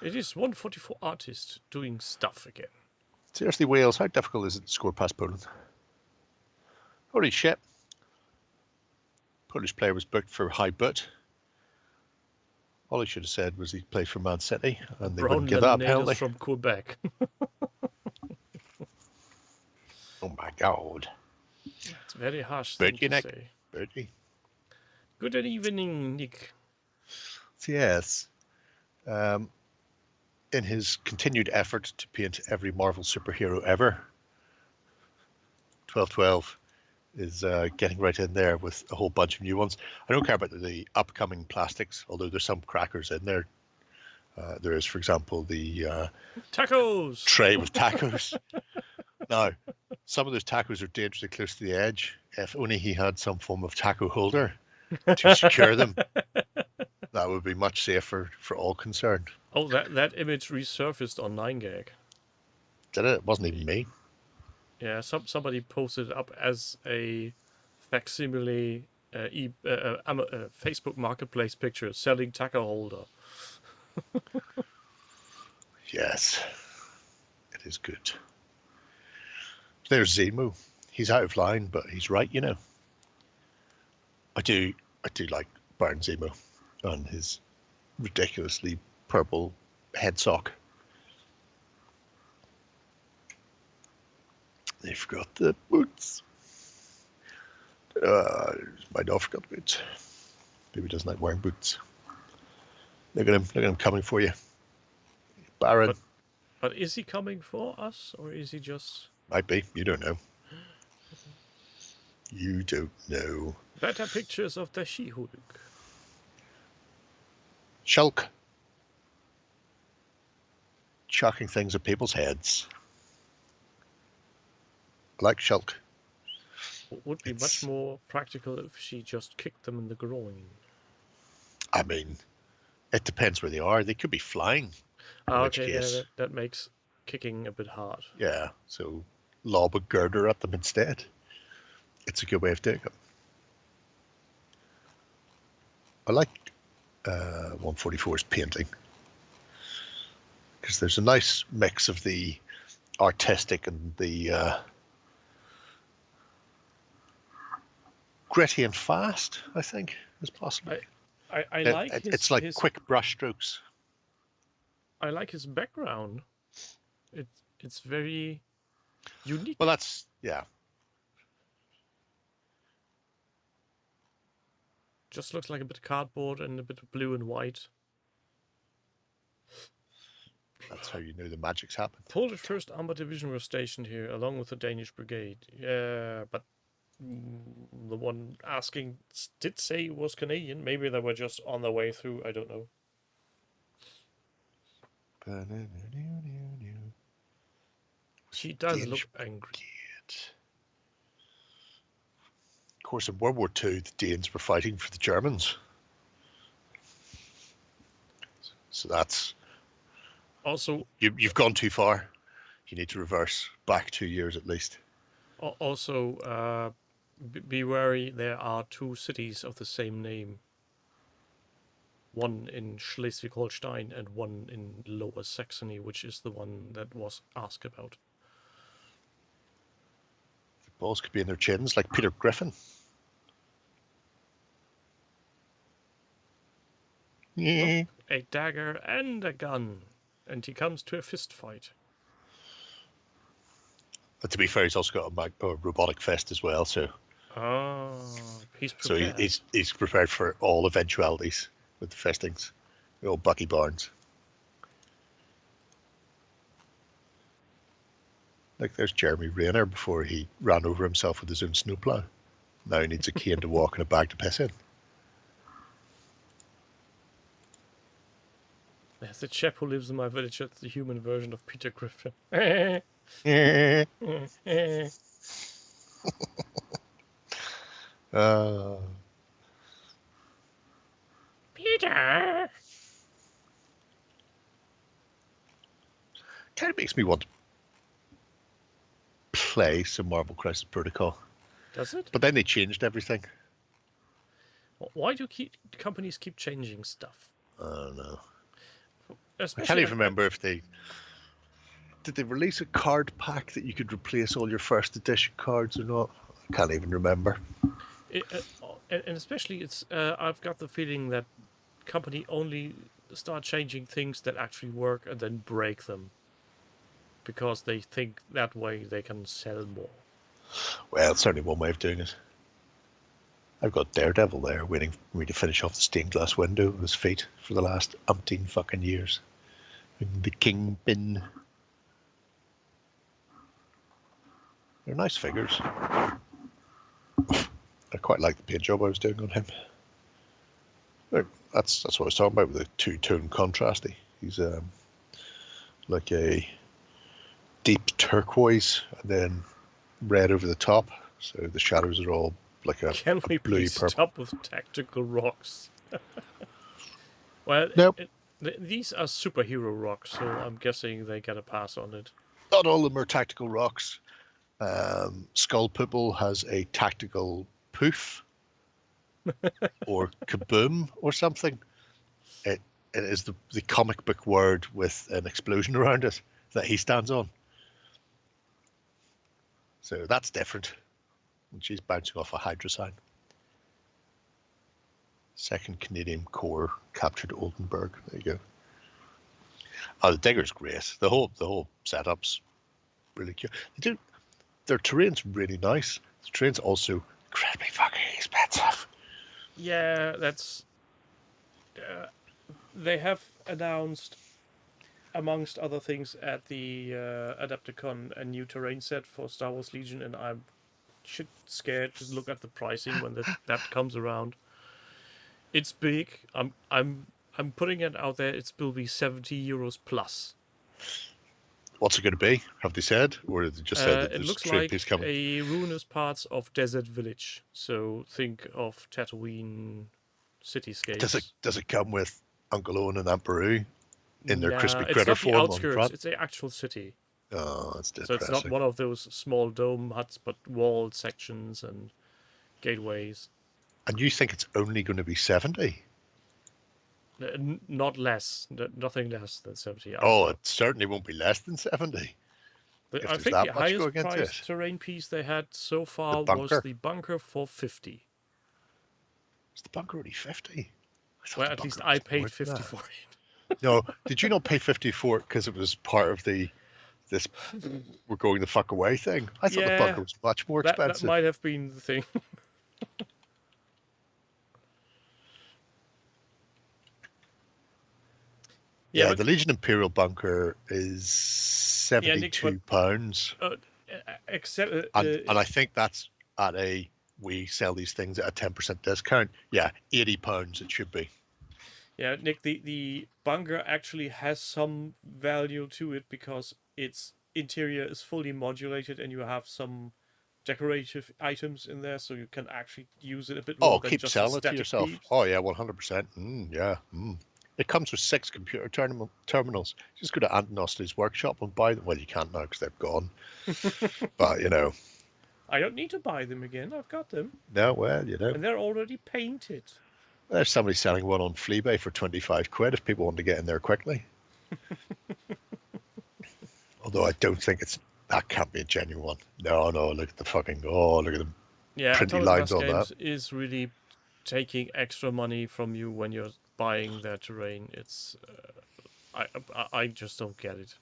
It is 144 artists doing stuff again. Seriously, Wales, how difficult is it to score past Poland? Holy shit. Polish player was booked for high boot. All he should have said was he played for Man City and they Brown wouldn't give that a penalty. lemonade from Quebec. Oh my god. It's very harsh thing Bertie, to Nick. say. Bertie. Good evening, Nick. Yes. In his continued effort to paint every Marvel superhero ever, 1212 is getting right in there with a whole bunch of new ones. I don't care about the upcoming plastics, although there's some crackers in there. There is, for example, the Tacos! tray with tacos. Now, some of those tacos are dangerously close to the edge. If only he had some form of taco holder to secure them, that would be much safer for all concerned. Oh, that image resurfaced on 9gag. Did it? It wasn't even me. Yeah, somebody posted it up as a facsimile Facebook Marketplace picture selling tackle holder. Yes, it is good. There's Zemo. He's out of line, but he's right, you know. I do like Baron Zemo on his ridiculously purple head sock. They've got the boots. My dog forgot the boots. Baby doesn't like wearing boots. Look at him coming for you. Baron. But is he coming for us, or is he just... Might be. You don't know. You don't know. Better pictures of the She-Hulk. Shulk. Chucking things at people's heads. I like Shulk. Would be much more practical if she just kicked them in the groin. I mean, it depends where they are. They could be flying. Okay, yeah, that makes kicking a bit hard. Yeah, so lob a girder at them instead. It's a good way of doing it. I like 144's painting because there's a nice mix of the artistic and the gritty and fast, I think, is possible. I like it's like quick brush strokes. I like his background. It's very unique. Well, that's, yeah. Just looks like a bit of cardboard and a bit of blue and white. That's how you know the magic's happened. Polish 1st Armored Division were stationed here, along with the Danish brigade. Yeah, but the one asking did say it was Canadian. Maybe they were just on their way through. I don't know. She does look angry. Of course, in World War II, the Danes were fighting for the Germans. So that's... Also... You've gone too far. You need to reverse back 2 years at least. Also, be wary, there are 2 cities of the same name. One in Schleswig-Holstein and one in Lower Saxony, which is the one that was asked about. The balls could be in their chins, like Peter Griffin. Yeah. A dagger and a gun, and he comes to a fist fight. But to be fair, he's also got a robotic fist as well, so... He's prepared. So he's prepared for all eventualities with the fistings. The old Bucky Barnes. Like there's Jeremy Rayner before he ran over himself with his own snowplow. Now he needs a cane to walk and a bag to piss in. There's the chap who lives in my village. That's the human version of Peter Griffin. Peter! Kind of makes me want to play some Marvel Crisis Protocol. Does it? But then they changed everything. Why do companies keep changing stuff? I don't know. Especially I can't even remember if they... Did they release a card pack that you could replace all your first edition cards or not? I can't even remember. And especially, I've got the feeling that company only start changing things that actually work and then break them. Because they think that way they can sell more. Well, it's certainly one way of doing it. I've got Daredevil there waiting for me to finish off the stained glass window of his feet for the last umpteen fucking years. And the Kingpin. They're nice figures. I quite like the paint job I was doing on him. That's what I was talking about with the two-tone contrasty. He's like a deep turquoise and then red over the top. So the shadows are all like a Can we bluey please purple. stop with tactical rocks? Well, Nope. These are superhero rocks, so I'm guessing they get a pass on it. Not all of them are tactical rocks. Skull Poople has a tactical poof. or kaboom or something. It is the comic book word with an explosion around it that he stands on. So that's different. And she's bouncing off a Hydra sign. Second Canadian Corps captured Oldenburg. There you go. Oh, the digger's great. The whole setup's really cute. Their terrain's really nice. The terrain's also incredibly fucking expensive. Yeah, that's. They have announced, amongst other things, at the Adepticon, a new terrain set for Star Wars Legion, and I'm shit scared to look at the pricing when that comes around. It's big. I'm putting it out there. It will be €70 plus. What's it going to be? Have they said, or have they just said that It there's looks trade like piece coming? a ruinous parts of Desert Village. So think of Tatooine cityscapes. Does it come with Uncle Owen and Aunt Beru in their crispy It's critter not the form on outskirts. front? It's the actual city. Oh, that's So depressing. it's not one of those small dome huts, but walled sections and gateways. And you think it's only going to be 70? Not less. Nothing less than 70. Oh, it certainly won't be less than 70. If I there's think that the much highest going into priced it. terrain piece they had so far was bunker? the bunker for 50. Is the bunker only 50? Well, at least I paid 50 for it. No, did you not pay 50 for it because it was part of this we're going the fuck away thing? I thought the bunker was much more expensive. That might have been the thing. Yeah, the Legion Imperial bunker is £72. Except, and I think that's at we sell these things at a 10% discount. Yeah, £80 it should be. Yeah, Nick, the bunker actually has some value to it because its interior is fully modulated and you have some decorative items in there, so you can actually use it a bit more than keep just selling a it to static yourself. piece. Oh yeah, 100%. Yeah. It comes with 6 computer terminals. Just go to Anton Osley's workshop and buy them. Well, you can't now because they're gone. But I don't need to buy them again. I've got them. No, well, and they're already painted. There's somebody selling one on Fleabay for £25 if people want to get in there quickly. Although I don't think that can't be a genuine one. No, look at the fucking look at them. Yeah, Printy lines on Games that. is really taking extra money from you when you're buying their terrain. It's I just don't get it.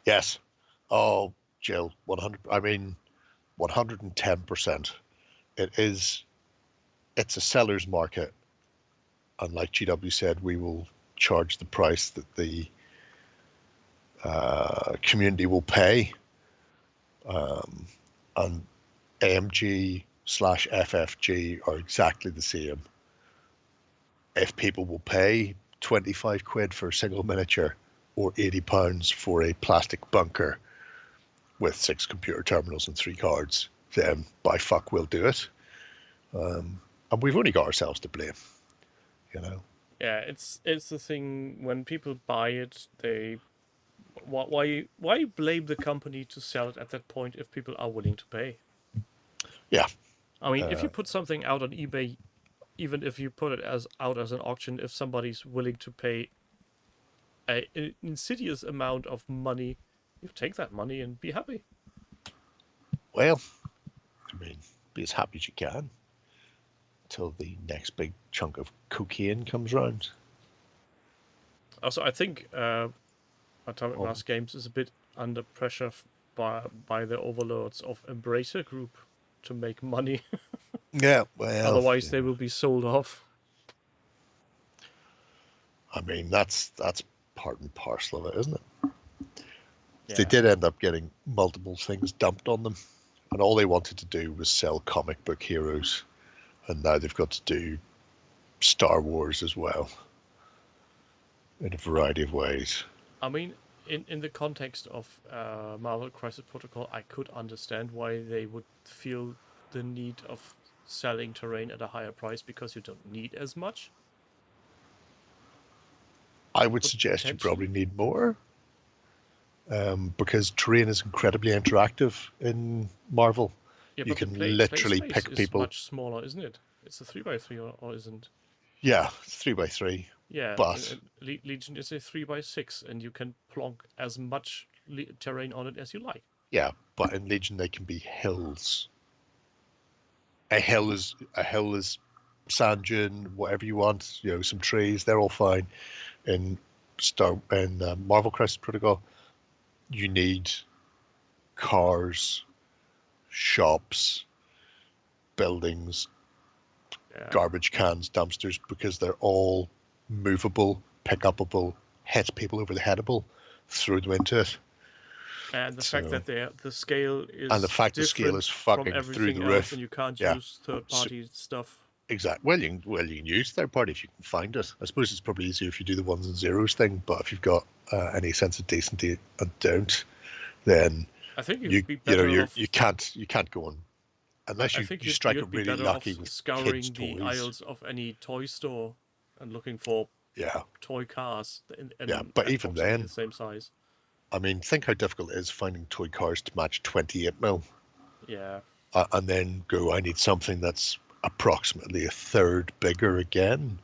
Yes. Oh, Jill, 110%. It's a seller's market, and like GW said, we will charge the price that the community will pay, and AMG/FFG are exactly the same. If people will pay £25 for a single miniature or £80 for a plastic bunker with 6 computer terminals and 3 cards, then by fuck we'll do it. And we've only got ourselves to blame, Yeah, it's the thing when people buy it, why blame the company to sell it at that point if people are willing to pay? Yeah. I mean, if you put something out on eBay, even if you put it out as an auction, if somebody's willing to pay an insidious amount of money, you take that money and be happy. Well, be as happy as you can until the next big chunk of cocaine comes around. Also, I think Atomic Mass Games is a bit under pressure by the overlords of Embracer Group to make money. Yeah, well, otherwise they will be sold off. That's part and parcel of it, isn't it? Yeah. They did end up getting multiple things dumped on them, and all they wanted to do was sell comic book heroes, and now they've got to do Star Wars as well in a variety of ways. In the context of Marvel Crisis Protocol, I could understand why they would feel the need of selling terrain at a higher price because you don't need as much. I would suggest you probably need more, because terrain is incredibly interactive in Marvel. Yeah, You but the can play literally space pick is people. much smaller, isn't it? It's a 3x3 or isn't? Yeah, 3x3. Yeah, But Legion is a 3x6, and you can plonk as much terrain on it as you like. yeah, but in Legion they can be hills. A hill is sand dune, whatever you want. You know, some trees. They're all fine. In Marvel Crisis Protocol, you need cars, shops, buildings, Yeah. garbage cans, dumpsters, because they're all movable, pick-upable, hit people over the headable, throw them into it. And the fact So, that the scale and the is fact the scale different is from fucking through everything the else, roof. and you can't Yeah. use third-party stuff. Exactly. Well, you can use third party if you can find it. I suppose it's probably easier if you do the ones and zeros thing. But if you've got any sense of decency and don't, then I think you you'd be you know better off. you can't go on unless I you think strike it you'd be really better off lucky with kids' scouring the toys. aisles of any toy store and looking for Yeah, toy cars yeah. in But even approximately then, the same size. I mean, think how difficult it is finding toy cars to match 28 mil, Yeah. and then go. I need something that's approximately a third bigger again.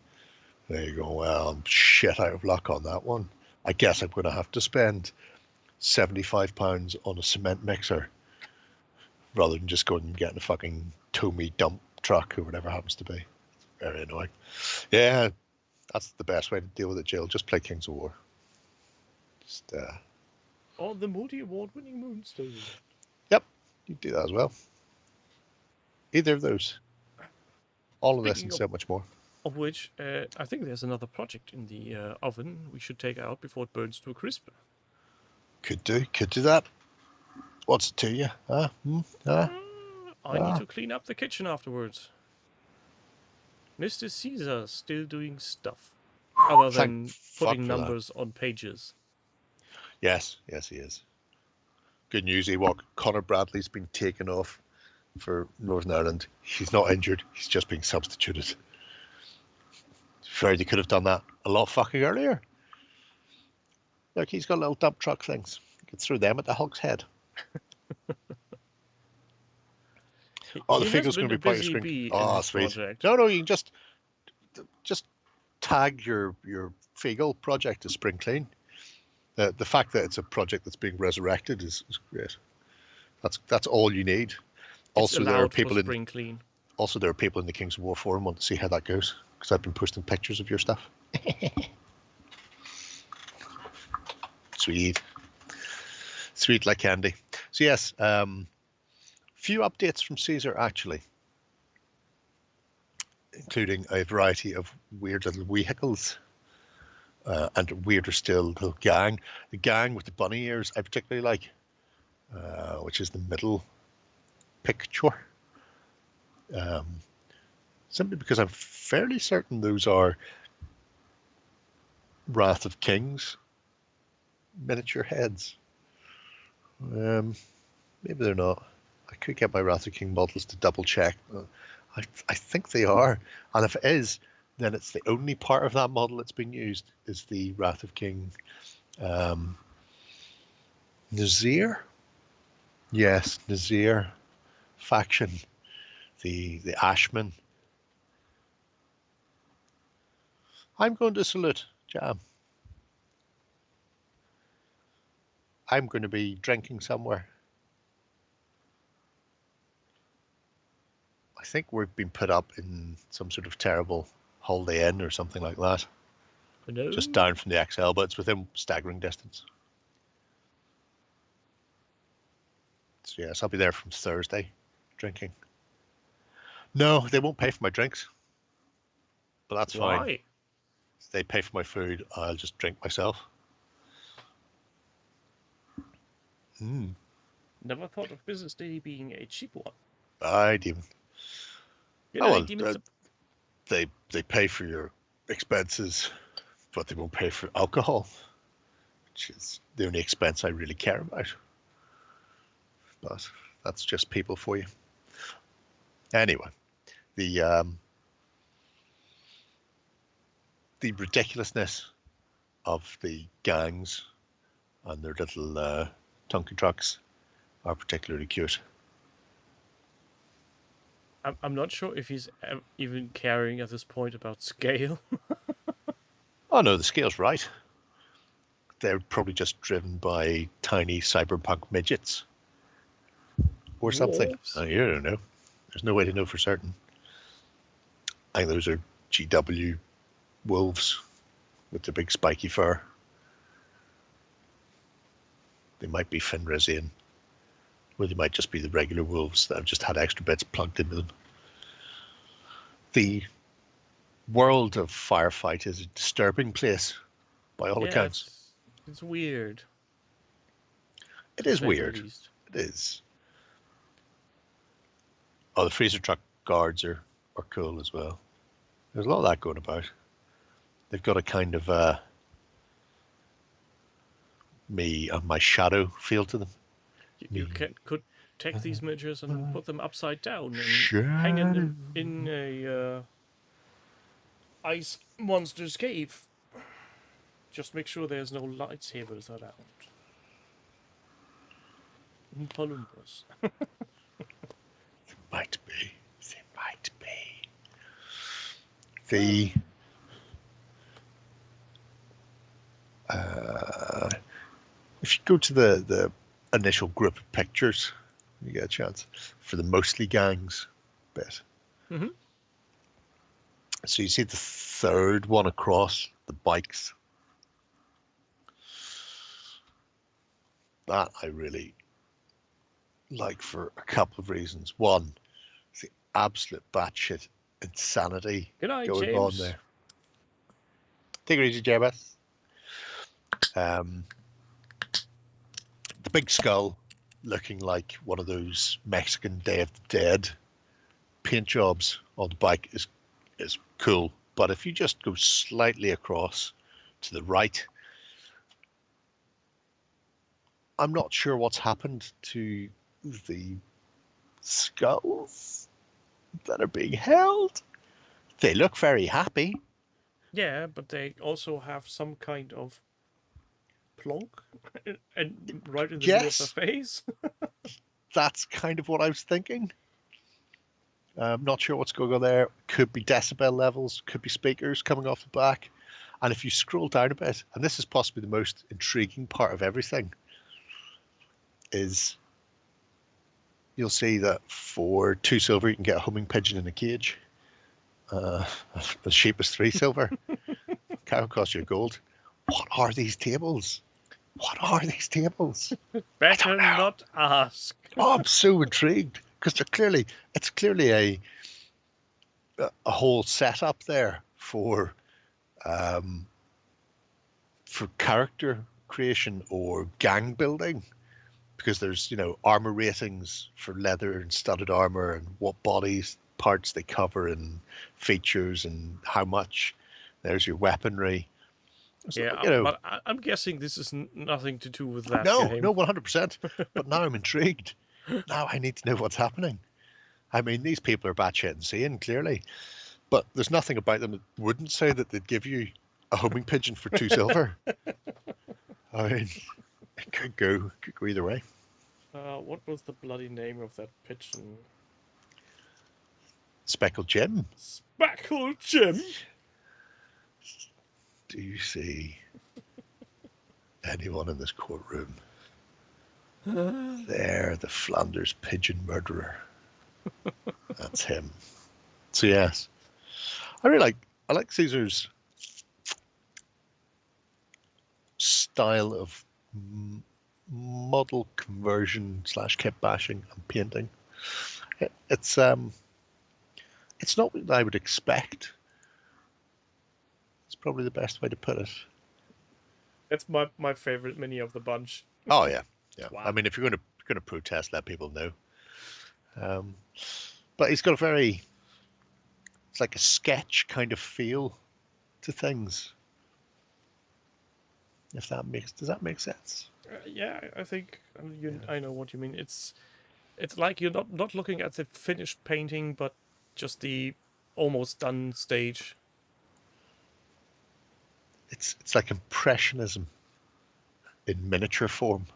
There you go. Well, I'm shit out of luck on that one. I guess I'm going to have to spend £75 on a cement mixer rather than just going and getting a fucking Tomy dump truck or whatever happens to be. Very annoying. Yeah, that's the best way to deal with it, Jill. Just play Kings of War. Just, Or the multi-award-winning Moonstone. yep, you do that as well. Either of those. All of this Speaking and so much more. of which, I think there's another project in the oven we should take out before it burns to a crisp. Could do that. What's it to you? I need to clean up the kitchen afterwards. Mr. Caesar still doing stuff other than putting numbers on pages. Yes, he is. Good news, Ewok. Connor Bradley's been taken off for Northern Ireland. He's not injured. He's just being substituted. Fair, they could have done that a lot fucking earlier. Look, he's got little dump truck things. You could throw them at the Hulk's head. The figure's going to be part of your screen. Oh, sweet. Project. No, you can just tag your Fagel project as Spring Clean. The fact that it's a project that's being resurrected is great. That's all you need. Also, there are people in Spring Clean. Also, there are people in the Kings of War forum want to see how that goes because I've been posting pictures of your stuff. Sweet like candy. So yes, few updates from Caesar actually, including a variety of weird little vehicles and weirder still little gang. The gang with the bunny ears I particularly like, which is the middle picture. Simply because I'm fairly certain those are Wrath of Kings miniature heads. Maybe they're not. I could get my Wrath of King models to double check. I think they are, and if it is, then it's the only part of that model that's been used is the Wrath of King Nazir. Yes, Nazir faction, the Ashman. I'm going to salute Jam. I'm going to be drinking somewhere. I think we've been put up in some sort of terrible Holiday Inn or something like that. No. Just down from the XL, but it's within staggering distance. So yes, I'll be there from Thursday drinking. No, they won't pay for my drinks. But that's fine. Why? If they pay for my food, I'll just drink myself. Never thought of Business Day being a cheap one. I'd even. They pay for your expenses, but they won't pay for alcohol, which is the only expense I really care about. But that's just people for you. Anyway, the ridiculousness of the gangs and their little Tonky trucks are particularly cute. I'm not sure if he's even caring at this point about scale. Oh no, the scale's right. They're probably just driven by tiny cyberpunk midgets or something. Dwarves? You don't know. There's no way to know for certain. I think those are GW wolves with the big spiky fur. They might be Fenrisian, or they might just be the regular wolves that have just had extra bits plugged into them. The world of Firefight is a disturbing place, by all Yeah, accounts. it's weird. It To is say the weird. least. It is. Oh, the freezer truck guards are cool as well. There's a lot of that going about. They've got a kind of me and my shadow feel to them. You could take these midgets and put them upside down and Shadow. hang in a ice monster's cave. Just make sure there's no lightsabers around. In Columbus. Might be. They might be. The if you go to the initial group of pictures, you get a chance for the mostly gangs bit. Mm-hmm. So you see the third one across the bikes. That I really like for a couple of reasons. One, the absolute batshit insanity Good night, going James. on there. Take it easy, Jebus. The big skull looking like one of those Mexican Day of the Dead paint jobs on the bike is cool. But if you just go slightly across to the right, I'm not sure what's happened to the skulls that are being held. They look very happy. Yeah, but they also have some kind of plonk and right in the middle of the Yes. face. That's kind of what I was thinking. I'm not sure what's going on there. Could be decibel levels, could be speakers coming off the back. And if you scroll down a bit, and this is possibly the most intriguing part of everything, is you'll see that for 2 silver you can get a homing pigeon in a cage. A sheep is 3 silver. Cow cost you gold. What are these tables? What are these tables? Better not ask. Oh, I'm so intrigued because it's clearly a whole setup there for character creation or gang building, because there's armor ratings for leather and studded armor and what bodies parts they cover and features and how much. There's your weaponry. So, Yeah, but I'm guessing this is nothing to do with that game. No, 100%. But now I'm intrigued. Now I need to know what's happening. I mean, these people are batshit insane, clearly, but there's nothing about them that wouldn't say that they'd give you a homing pigeon for 2 silver. I mean, it could go either way. What was the bloody name of that pigeon? Speckled Jim. Speckled Jim. Do you see anyone in this courtroom? There, the Flanders pigeon murderer. That's him. So yes, I like Caesar's style of model conversion / kit bashing and painting. It's not what I would expect. It's probably the best way to put it. That's my favorite mini of the bunch. Oh yeah. Wow. I mean, if you're going to protest, let people know. But he's got it's like a sketch kind of feel to things. Does that make sense? Yeah, I think I know what you mean. It's like you're not looking at the finished painting, but just the almost done stage. It's like impressionism in miniature form.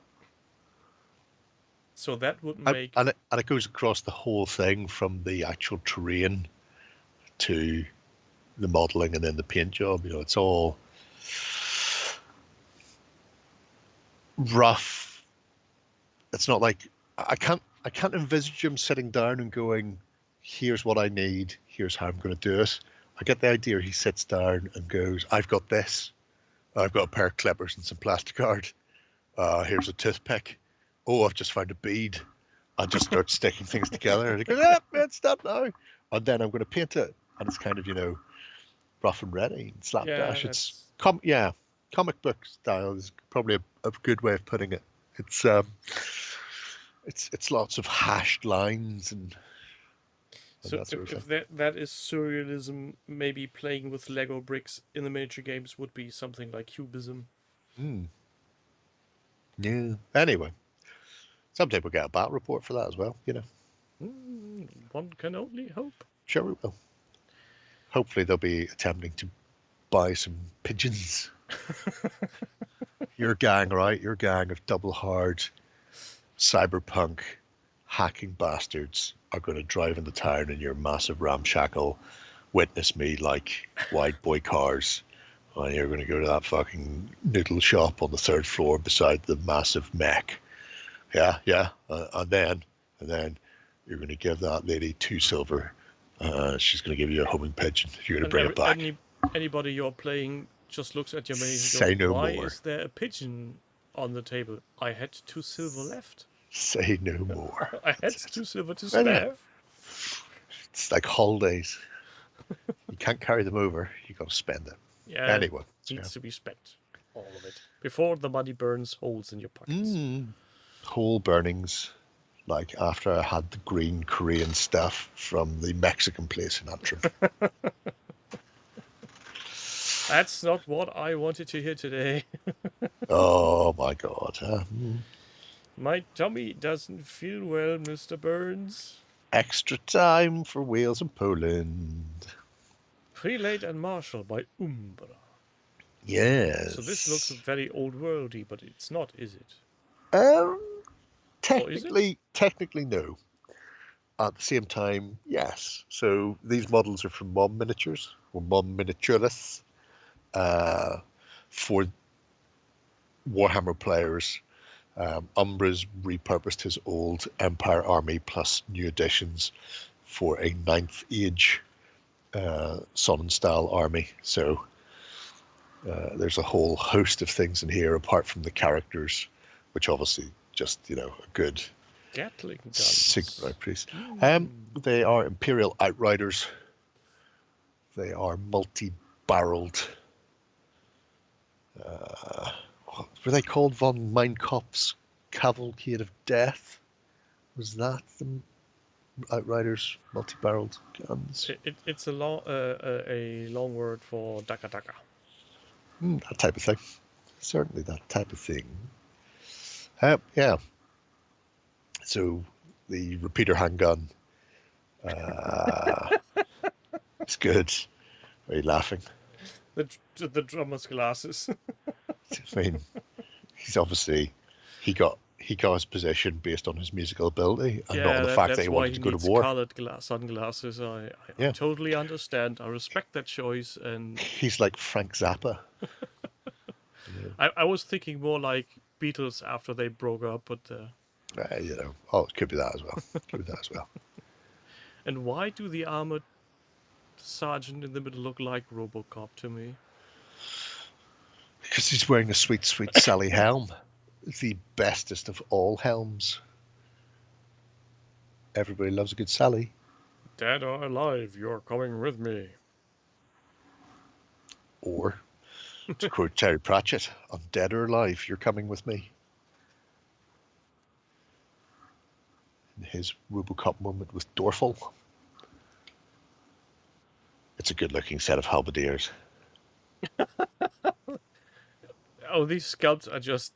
So that would And, make and it goes across the whole thing from the actual terrain to the modeling and then the paint job. It's all rough. It's not like I can't envisage him sitting down and going, here's what I need, here's how I'm going to do it. I get the idea he sits down and goes, I've got this. I've got a pair of clippers and some plastic art. Here's a toothpick. Oh, I've just found a bead. I just start sticking things together. And he goes, man, stop now. And then I'm going to paint it. And it's kind of, rough and ready, slapdash. yeah, It's that's comic book style is probably a good way of putting it. It's lots of hashed lines and so that sort of if thing. that is surrealism, maybe playing with Lego bricks in the major games would be something like cubism. Yeah. Anyway, someday we'll get a battle report for that as well. One can only hope. Sure we will. Hopefully they'll be attempting to buy some pigeons. Your gang, right? Your gang of double hard cyberpunk hacking bastards are going to drive into town in your massive ramshackle witness me like wide boy cars, and you're going to go to that fucking noodle shop on the third floor beside the massive mech. And then you're going to give that lady 2 silver. She's going to give you a homing pigeon. You're going to bring it back. Anybody you're playing just looks at your menu and Say goes, no why more. is there a pigeon on the table? I had 2 silver left. Say no more. I had 2 silver to spare. It's like holidays. You can't carry them over. You got to spend it. Yeah, Anyway, it needs to be spent. All of it. Before the money burns holes in your pockets. Hole burnings, like after I had the green Korean stuff from the Mexican place in Antrim. That's not what I wanted to hear today. Oh my God. My tummy doesn't feel well, Mr. Burns. Extra time for Wales and Poland. Prelate and Marshall by Umbra. Yes. So this looks very old worldy, but it's not, is it? Technically no. At the same time, yes. So these models are from Mom Miniatures or Mom Miniaturis. For Warhammer players, Umbra's repurposed his old Empire army plus new additions for a 9th age Sonnenstahl army. So there's a whole host of things in here apart from the characters, which obviously just, a good Gatling guns. Sigma priest. They are Imperial Outriders. They are multi-barreled. What were they called? Von Mein Kampf's Cavalcade of Death? Was that the Outriders multi-barreled guns? It's a long word for Daka Daka. That type of thing. Certainly that type of thing. Yeah. So the repeater handgun. It's good. Are you laughing? The drummer's glasses. I mean, he's obviously he got his position based on his musical ability and not on the fact that he wanted to go to war. Colored sunglasses. I totally understand. I respect that choice, and he's like Frank Zappa. I was thinking more like Beatles after they broke up, but it could be that as well. And why do the armored sergeant in the middle look like RoboCop to me? Because he's wearing a sweet, sweet Sally helm. The bestest of all helms. Everybody loves a good Sally. Dead or alive, you're coming with me. Or, to quote Terry Pratchett, I'm dead or alive, you're coming with me. In his RoboCop moment with Dorfel. It's a good-looking set of halberdiers. Oh, these sculpts are just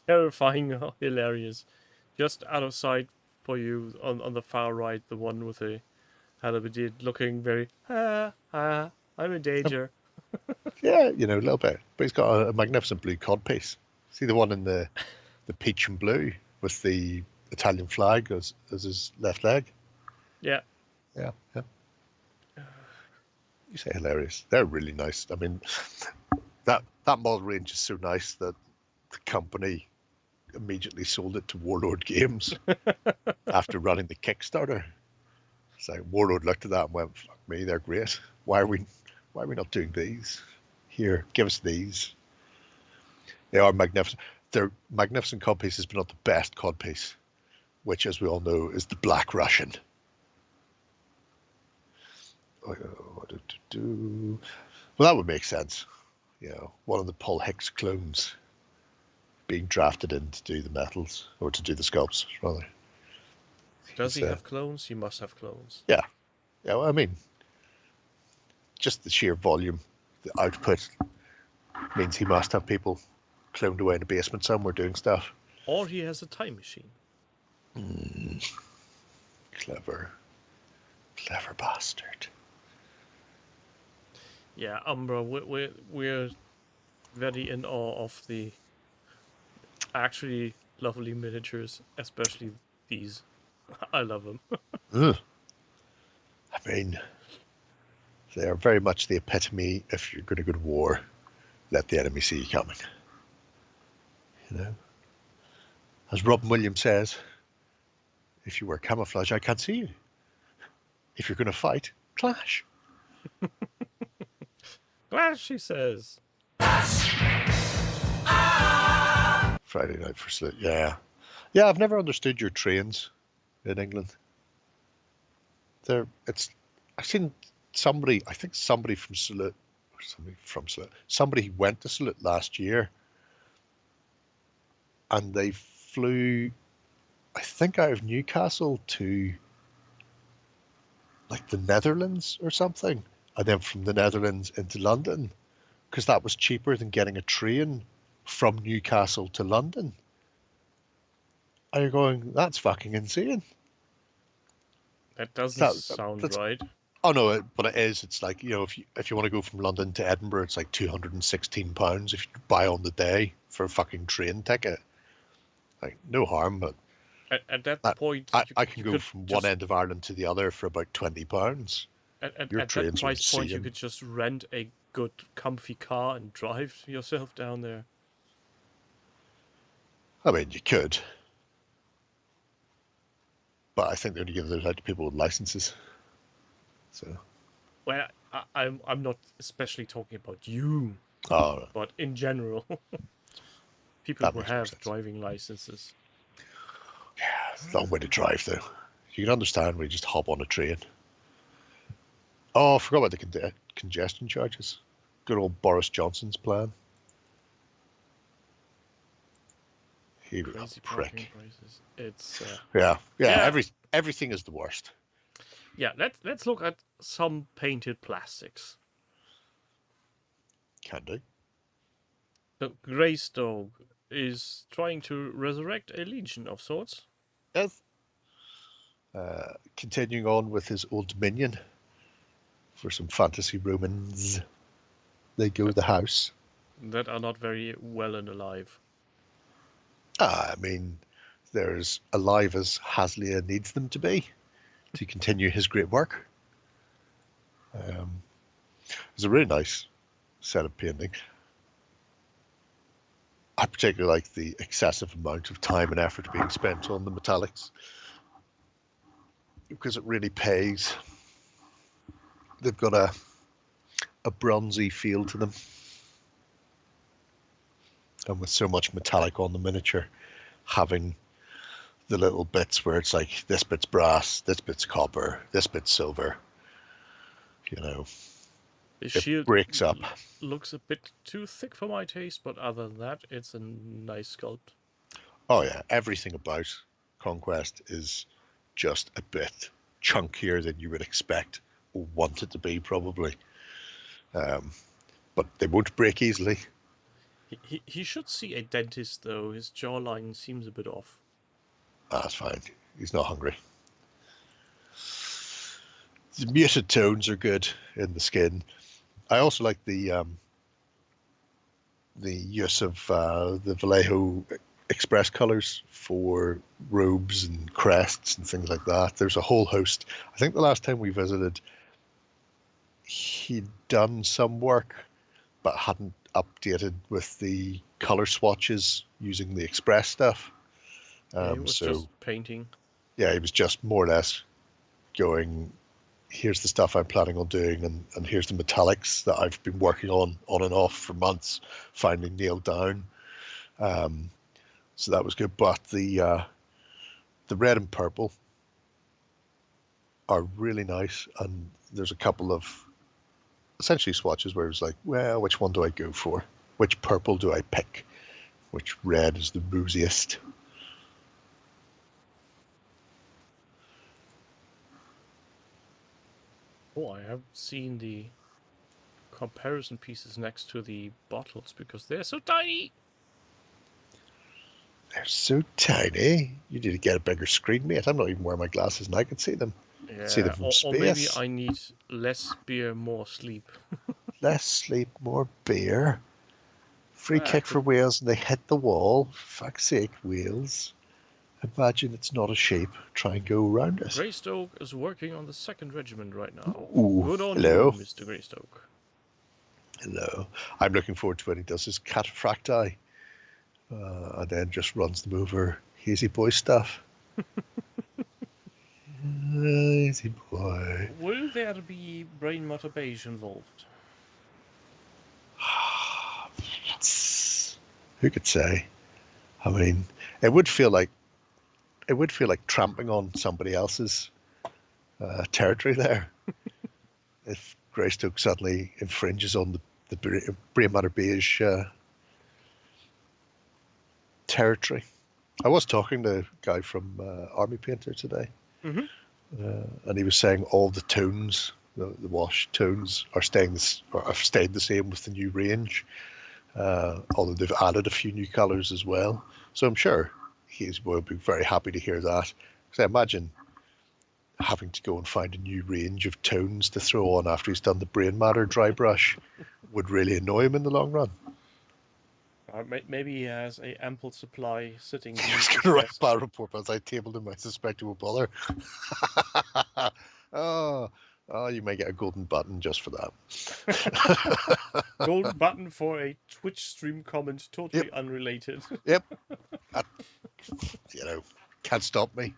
terrifying, hilarious. Just out of sight for you on the far right, the one with the halberdier looking very, I'm in danger. Yeah, a little bit. But he's got a magnificent blue codpiece. See the one in the peach and blue with the Italian flag as his left leg. Yeah. Yeah. You say hilarious. They're really nice. I mean, that model range is so nice that the company immediately sold it to Warlord Games after running the Kickstarter. So Warlord looked at that and went, "Fuck me, they're great. Why are we not doing these? Here, give us these." They are magnificent. They're magnificent cod pieces, but not the best cod piece, which, as we all know, is the Black Russian. Well, that would make sense. You know, one of the Paul Hicks clones being drafted in to do the metals, or to do the sculpts, rather. Does he have clones? He must have clones. Yeah. Yeah, well, I mean, just the sheer volume, the output, means he must have people cloned away in the basement somewhere doing stuff. Or he has a time machine. Clever bastard. Yeah, Umbra, we're very in awe of the actually lovely miniatures, especially these. I love them. I mean, they are very much the epitome. If you're going to go to war, let the enemy see you coming. You know, as Robin Williams says, if you wear camouflage, I can't see you. If you're going to fight, clash. Clash, he says. Friday night for Salute. Yeah. I've never understood your trains in England. I've seen somebody. I think somebody from Salute, somebody went to Salute last year, and they flew, I think, out of Newcastle to like the Netherlands or something, and then from the Netherlands into London, because that was cheaper than getting a train from Newcastle to London. And you're going, that's fucking insane. That doesn't sound right. Oh no, but it is. It's like, you know, if you want to go from London to Edinburgh, it's like £216 if you buy on the day for a fucking train ticket. Like, no harm, but At that point, I can go from one end of Ireland to the other for about £20. At that price point, you could just rent a good, comfy car and drive yourself down there. I mean, you could, but I think they only give those out to people with licenses. So. Well, I'm not especially talking about you, but in general, people who have driving licenses. Yeah, it's a long way to drive, though. You can understand when you just hop on a train. Oh, I forgot about the congestion charges. Good old Boris Johnson's plan. He was a prick. It's yeah. Everything is the worst. Yeah, let's look at some painted plastics. Can do. So Greystoke is trying to resurrect a legion of sorts. Yes. Continuing on with his old dominion for some fantasy Romans. They go the house. That are not very well and alive. I mean, they're as alive as Haslia needs them to be to continue his great work. It's a really nice set of painting. I particularly like the excessive amount of time and effort being spent on the metallics, because it really pays. They've got a bronzy feel to them, and with so much metallic on the miniature, having the little bits where it's like this bit's brass, this bit's copper, this bit's silver, you know, the shield breaks up. Looks a bit too thick for my taste, but other than that, it's a nice sculpt. Oh yeah, everything about Conquest is just a bit chunkier than you would expect or want it to be, probably. But they won't break easily. He should see a dentist, though. His jawline seems a bit off. That's fine. He's not hungry. The muted tones are good in the skin. I also like the use of the Vallejo express colors for robes and crests and things like that. There's a whole host. I think the last time we visited, he'd done some work but hadn't updated with the color swatches using the express stuff. It was just painting. Yeah, he was just more or less going, here's the stuff I'm planning on doing, and here's the metallics that I've been working on and off for months, finally nailed down. So that was good. But the red and purple are really nice, and there's a couple of essentially swatches where it was like, well, which one do I go for? Which purple do I pick? Which red is the rosiest? Oh, I haven't seen the comparison pieces next to the bottles because they're so tiny. They're so tiny. You need to get a bigger screen, mate. I'm not even wearing my glasses and I can see them. Yeah, See them from or maybe space. I need less beer, more sleep. Less sleep, more beer. Free Ah, kick for Wales and they hit the wall. For fuck's sake, Wales. Imagine it's not a shape. Try and go around it. Greystoke is working on the 2nd Regiment right now. Ooh, Good on hello. you, Mr. Greystoke. Hello. I'm looking forward to when he does his cataphracti. And then just runs them over Hazy Boy stuff. Hazy Boy. Will there be brain matter beige involved? Who could say? I mean, it would feel like tramping on somebody else's territory there. If Greystoke suddenly infringes on the brain matter beige territory. I was talking to a guy from Army Painter today, and he was saying all the tones, the wash tones, are have stayed the same with the new range, although they've added a few new colours as well. So I'm sure he will be very happy to hear that. Because I imagine having to go and find a new range of tones to throw on after he's done the brain matter dry brush would really annoy him in the long run. Maybe he has a ample supply sitting. He was going to write a bad report, but as I tabled him, I suspect he won't bother. Oh, you may get a golden button just for that. Golden button for a Twitch stream comment, totally unrelated. Yep. Can't stop me.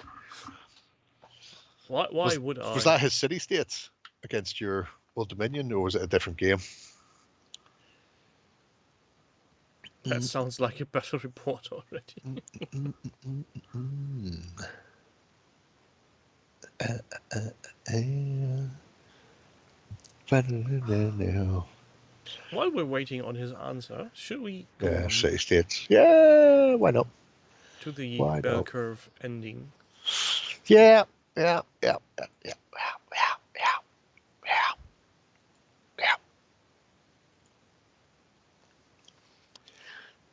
Why would I? Was that his city states against your Old Dominion, or was it a different game? That sounds like a battle report already. While we're waiting on his answer, should we go on city states? Yeah, why not? To the Why bell not? curve ending. Yeah.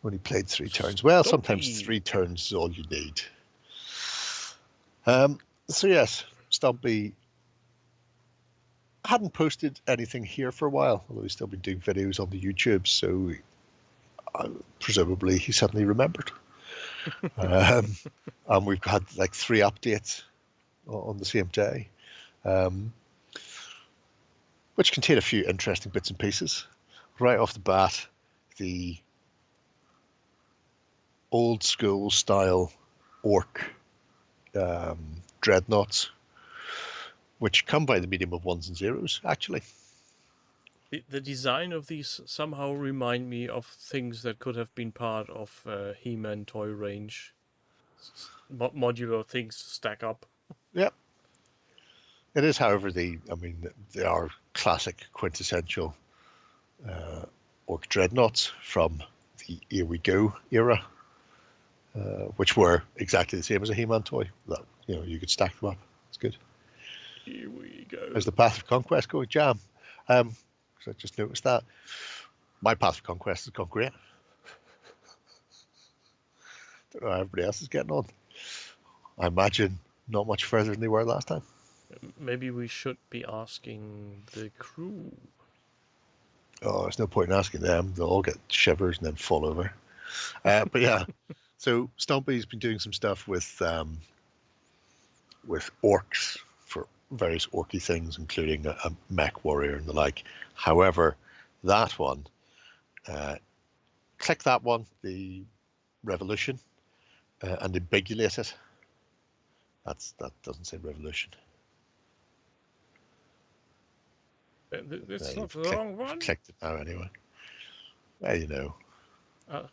Only played 3 turns. Well, sometimes 3 turns is all you need. So yes, Stumpy hadn't posted anything here for a while, although he's still been doing videos on the YouTube, so presumably he suddenly remembered. And we've had like 3 updates on the same day, which contain a few interesting bits and pieces. Right off the bat, the old school style orc dreadnoughts, which come by the medium of 1s and 0s, actually. The design of these somehow remind me of things that could have been part of He-Man toy range. Modular things stack up. Yep. It is, however, they are classic, quintessential orc dreadnoughts from the Here We Go era, which were exactly the same as a He-Man toy. That, you could stack them up. It's good. Here we go. There's the Path of Conquest going jam. I just noticed that. My Path of Conquest has gone great. Don't know how everybody else is getting on. I imagine not much further than they were last time. Maybe we should be asking the crew. Oh, there's no point in asking them. They'll all get shivers and then fall over. But yeah, So Stompy's been doing some stuff with orcs for various orky things, including a mech warrior and the like. However, that one, click that one, the revolution, and ambiguate it. That doesn't say revolution. It's Yeah, not the wrong one. Clicked it now anyway. Well, you know.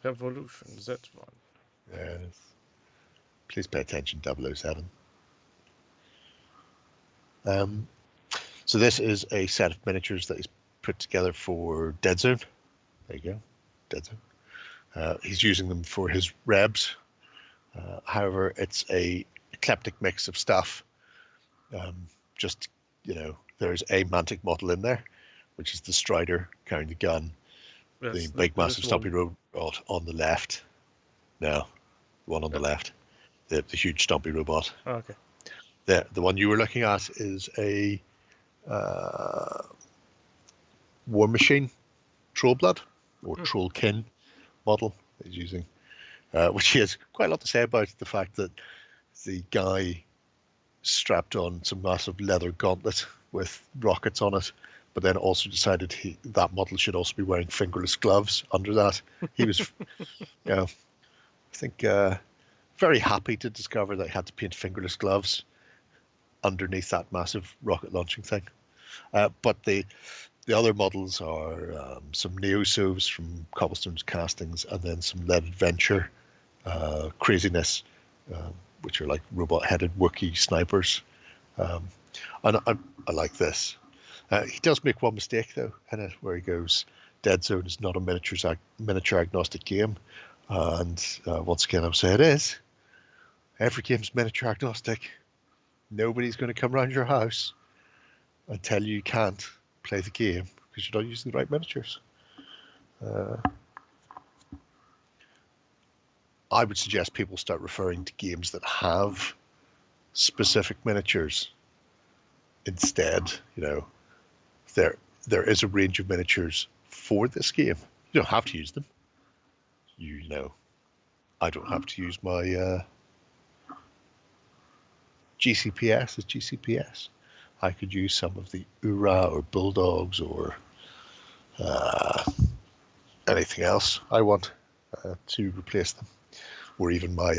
Revolution, that one. Yes. Please pay attention, 007. So this is a set of miniatures that he's put together for Dead Zone. There you go, Dead Zone. He's using them for his rebs. However, it's a eclectic mix of stuff. Just, there's a Mantic model in there, which is the Strider carrying the gun. The big massive stumpy robot on the left. No, the one on the left. The huge stumpy robot. Oh, okay. The one you were looking at is a War Machine Trollblood or Trollkin model that he's using, which he has quite a lot to say about the fact that the guy strapped on some massive leather gauntlet with rockets on it, but then also decided that model should also be wearing fingerless gloves under that. He was, I think, very happy to discover that he had to paint fingerless gloves underneath that massive rocket launching thing. But the other models are some Neosovs from Cobblestone's castings, and then some Lead Adventure craziness, which are like robot-headed Wookiee snipers. And I like this. He does make one mistake though in it, where he goes, Dead Zone is not a miniature agnostic game. And once again, I'm saying it is. Every game's miniature agnostic. Nobody's going to come around your house and tell you can't play the game because you're not using the right miniatures. I would suggest people start referring to games that have specific miniatures instead. There is a range of miniatures for this game. You don't have to use them. I don't have to use my GCPS as GCPS. I could use some of the Ura or Bulldogs or anything else I want to replace them, or even my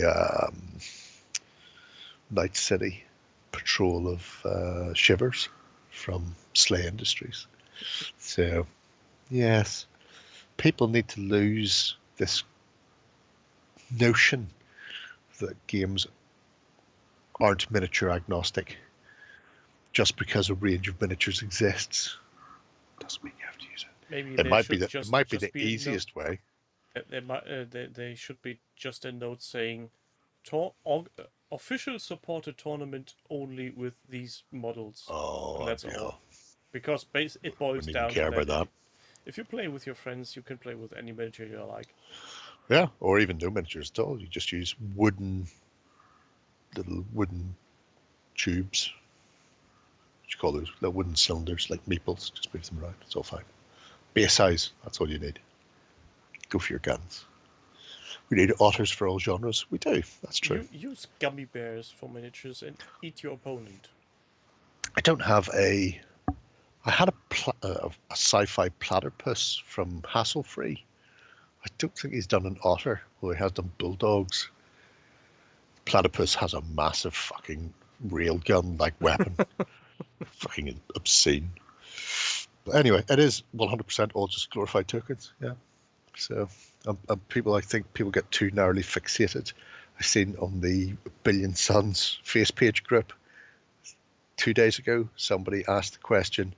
Night City patrol of Shivers from Slay Industries. So, yes, people need to lose this notion that games aren't miniature agnostic just because a range of miniatures exists. Doesn't mean you have to use it. Maybe It might be the easiest way. They should be just a note saying, official supported tournament only with these models. Oh, and that's all. Because it boils down to that. If you play with your friends, you can play with any miniature you like. Yeah, or even no miniatures at all. You just use little wooden tubes. What you call those? Little wooden cylinders like meeples. Just move them around. It's all fine. Base size. That's all you need. Go for your guns. We need otters for all genres. We do. That's true. Use gummy bears for miniatures and eat your opponent. I don't have I had a sci-fi platypus from Hassle Free. I don't think he's done an otter, although he has done bulldogs. Platypus has a massive fucking railgun-like weapon. Fucking obscene. But anyway, it is 100% all just glorified tokens. Yeah. So I think people get too narrowly fixated. I seen on the Billion Suns face page group 2 days ago, somebody asked the question,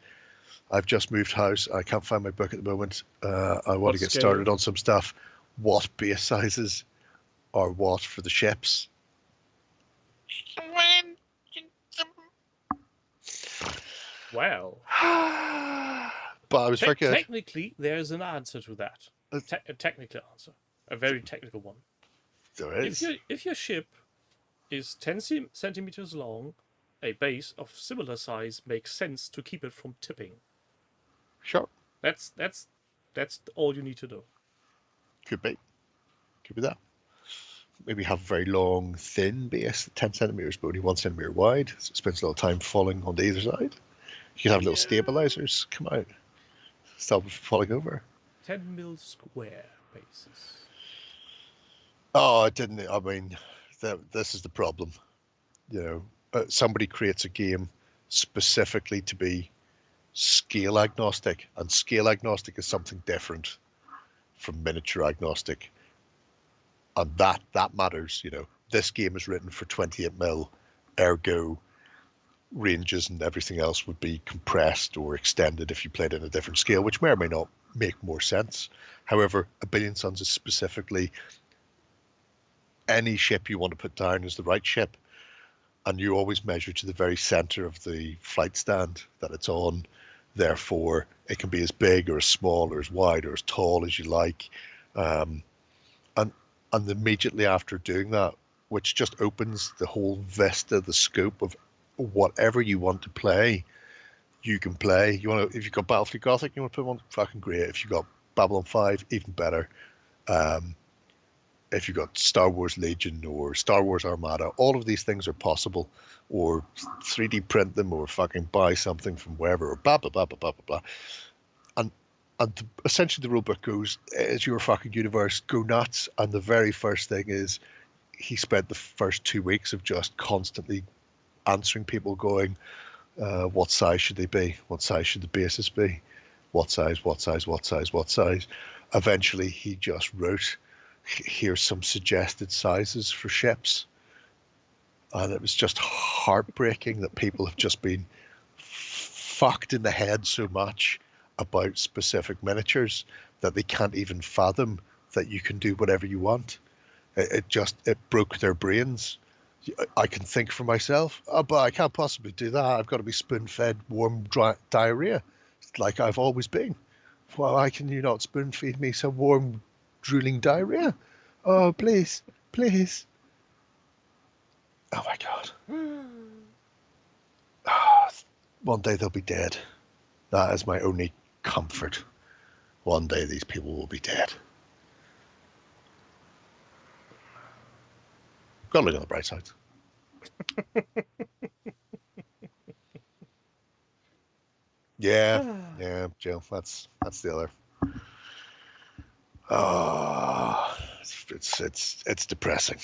I've just moved house, I can't find my book at the moment, I want to get started on some stuff. What base sizes are what for the ships? Wow. But I was very good. Technically, there's an answer to that. A technical answer. A very technical one. There is. If your ship is 10 centimeters long, a base of similar size makes sense to keep it from tipping. Sure. That's all you need to do. Could be that. maybe have a very long, thin base, 10 centimeters, but only 1 centimeter wide. So it spends a lot of time falling on either side. You can have little Yeah. stabilizers come out, stop it from falling over. 10 mil square bases. Oh, it didn't. I mean, this is the problem. Somebody creates a game specifically to be scale agnostic, and scale agnostic is something different from miniature agnostic, and that matters. This game is written for 28 mil, ergo ranges and everything else would be compressed or extended if you played it in a different scale, which may or may not make more sense. However, A Billion Suns is specifically any ship you want to put down is the right ship, and you always measure to the very center of the flight stand that it's on. Therefore, it can be as big or as small or as wide or as tall as you like. Um, and and immediately after doing that, which just opens the whole vista, the scope of whatever you want to play, you can play. If you've got Battlefield Gothic, you want to put one, fucking great. If you've got Babylon 5, even better. Um, if you've got Star Wars Legion or Star Wars Armada, all of these things are possible, or 3D print them, or fucking buy something from wherever, or blah blah blah blah blah blah blah. And essentially the rulebook goes, it's your fucking universe, go nuts. And the very first thing is, he spent the first 2 weeks of just constantly answering people, going, what size should they be? What size should the bases be? What size? What size? What size? What size? Eventually, he just wrote, here's some suggested sizes for ships. And it was just heartbreaking that people have just been fucked in the head so much about specific miniatures that they can't even fathom that you can do whatever you want. It broke their brains. I can think for myself, but I can't possibly do that. I've got to be spoon-fed warm diarrhea, like I've always been. Why can you not spoon-feed me some warm, drooling diarrhea? Oh, please, please. Oh my God. One day they'll be dead. That is my only comfort. One day these people will be dead. Gotta look on the bright side. Yeah, Jill. That's the other. Oh, it's depressing.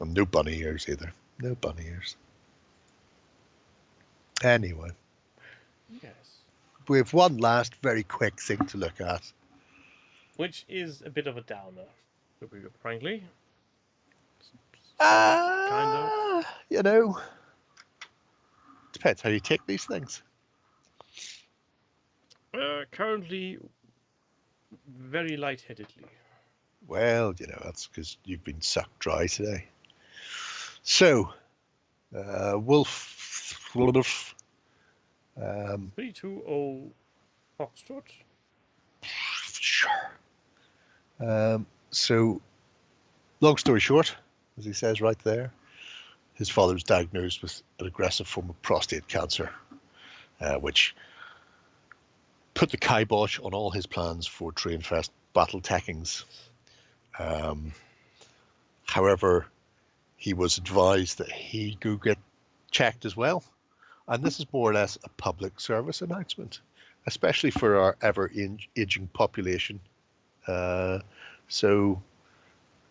And no bunny ears either. No bunny ears. Anyway, Yes. we have one last very quick thing to look at. Which is a bit of a downer, to be frankly. Kind of. Depends how you take these things. Currently, very lightheadedly. Well, that's because you've been sucked dry today. So, Wolf. 320 Foxtrot. Sure. So, long story short, as he says right there, his father was diagnosed with an aggressive form of prostate cancer, which put the kibosh on all his plans for Trainfest battle techings. However, he was advised that he go get checked as well. And this is more or less a public service announcement, especially for our ever-aging population. So,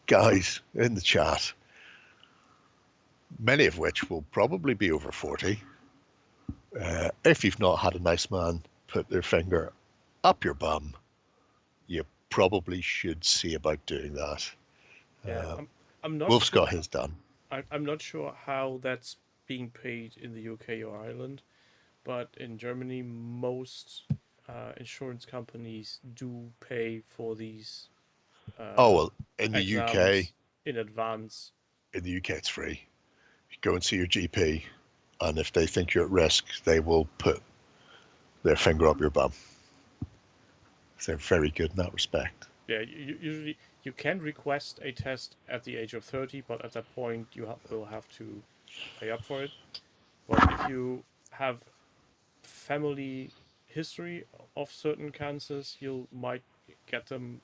guys in the chat, many of which will probably be over 40, if you've not had a nice man put their finger up your bum, you probably should see about doing that. Yeah, I'm not Wolf's sure. got his done. I'm not sure how that's being paid in the UK or Ireland, but in Germany, most insurance companies do pay for these In the UK, exams in advance. in the UK it's free. You go and see your GP, and if they think you're at risk, they will put their finger up your bum. They're very good in that respect. Yeah, usually you can request a test at the age of 30, but at that point you will have to pay up for it. But if you have family history of certain cancers, you might get them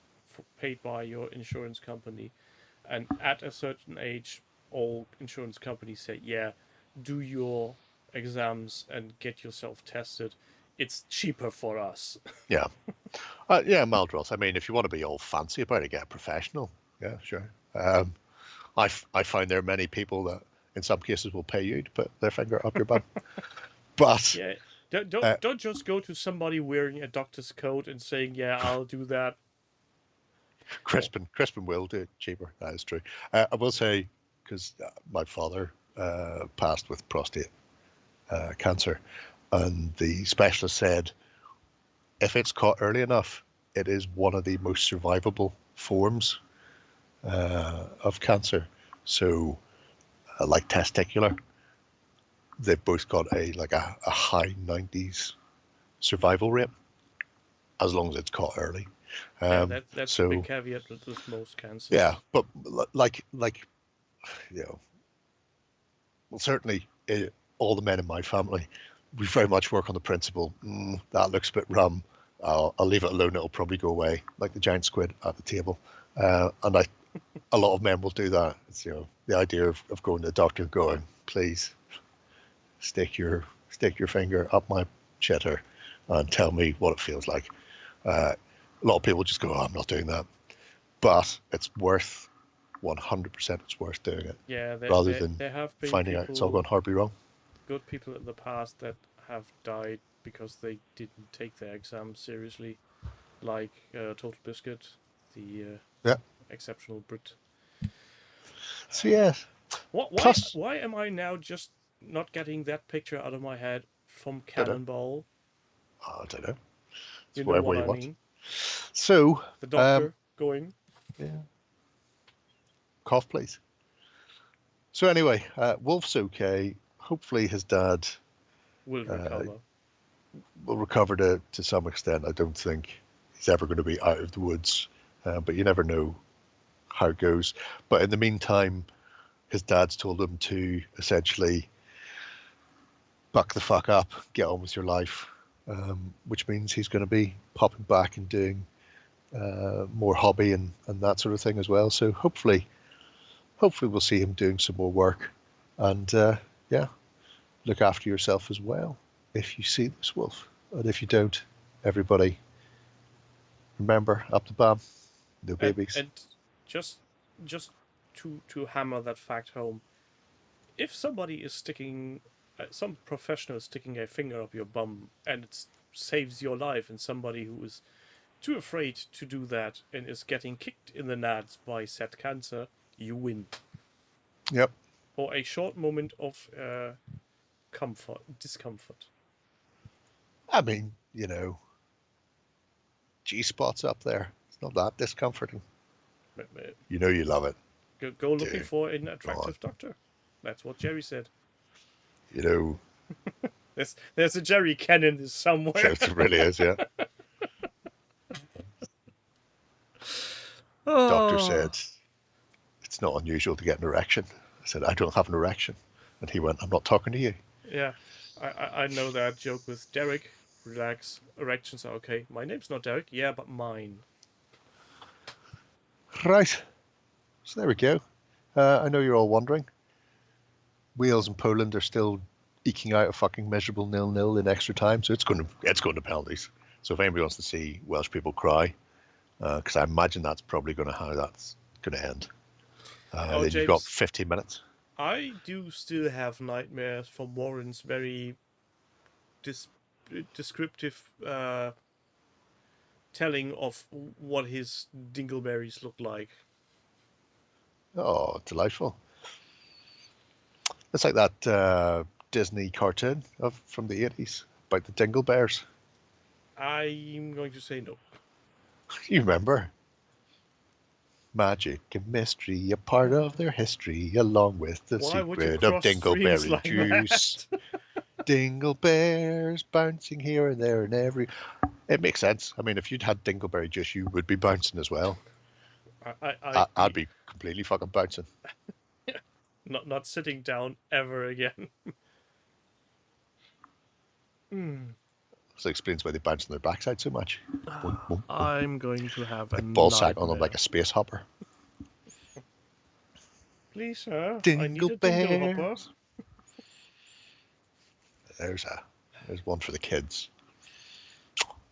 paid by your insurance company. And at a certain age, all insurance companies say, yeah, do your exams and get yourself tested. It's cheaper for us. Yeah. Yeah, Maldroth. I mean, if you want to be all fancy about it, get a professional. Yeah, sure. I find there are many people that, in some cases, will pay you to put their finger up your bum. But Yeah, don't just go to somebody wearing a doctor's coat and saying, yeah, I'll do that. Crispin will do it cheaper. That is true. I will say, because my father passed with prostate cancer, and the specialist said if it's caught early enough, it is one of the most survivable forms of cancer. So, like testicular, they've both got a high 90s survival rate as long as it's caught early. Yeah, that's a so big caveat with most cancers. yeah, but like you know, well, certainly all the men in my family, we very much work on the principle. That looks a bit rum. I'll leave it alone. It'll probably go away, like the giant squid at the table. And a lot of men will do that. It's the idea of going to the doctor, going, please stick your finger up my chitter and tell me what it feels like. A lot of people just go, oh, I'm not doing that, but it's worth 100%. It's worth doing it. Yeah, rather than there have been finding out it's all gone horribly wrong. Good people in the past that have died because they didn't take their exams seriously, like Total Biscuit, the exceptional Brit. So yeah. Why am I now just not getting that picture out of my head from Cannonball? I don't know. It's you know what I want. mean? So the doctor going. Yeah. Cough, please. So anyway, Wolf's okay. Hopefully his dad will recover. Will recover to some extent. I don't think he's ever going to be out of the woods, but you never know how it goes. But in the meantime, his dad's told him to essentially buck the fuck up, get on with your life, which means he's going to be popping back and doing more hobby and that sort of thing as well. So hopefully we'll see him doing some more work, and look after yourself as well if you see this wolf. And if you don't, everybody remember, up the bum, no babies. And just to hammer that fact home, if somebody is sticking, some professional is sticking a finger up your bum and it saves your life, and somebody who is too afraid to do that and is getting kicked in the nads by said cancer, you win. Yep. For a short moment of discomfort. I mean, G-spot's up there. It's not that discomforting. You know you love it. Go looking for an attractive doctor. That's what Jerry said. There's a Jerry Cannon somewhere. It really is, yeah. Doctor said, it's not unusual to get an erection. I said, I don't have an erection. And he went, I'm not talking to you. Yeah, I know that joke with Derek. Relax, erections are okay. My name's not Derek. Yeah, but mine. Right. So there we go. I know you're all wondering. Wales and Poland are still eking out a fucking miserable 0-0 in extra time, so it's going to penalties. So if anybody wants to see Welsh people cry, because I imagine that's probably how that's going to end. Then James, you've got 15 minutes. I do still have nightmares from Warren's very descriptive telling of what his dingleberries look like. Oh, delightful. It's like that Disney cartoon from the 80s about the Dingle Bears. I'm going to say no. You remember? Magic and mystery, a part of their history, along with the secret of Dingleberry like juice. Dingle bears bouncing here and there and every... It makes sense. I mean, if you'd had Dingleberry juice, you would be bouncing as well. I'd be completely fucking bouncing. Not sitting down ever again. So it explains why they bounce on their backside so much. I'm going to have a ball sack nightmare. on them like a space hopper. Please, sir. I Dingle need a dingle hopper. bears. There's one for the kids.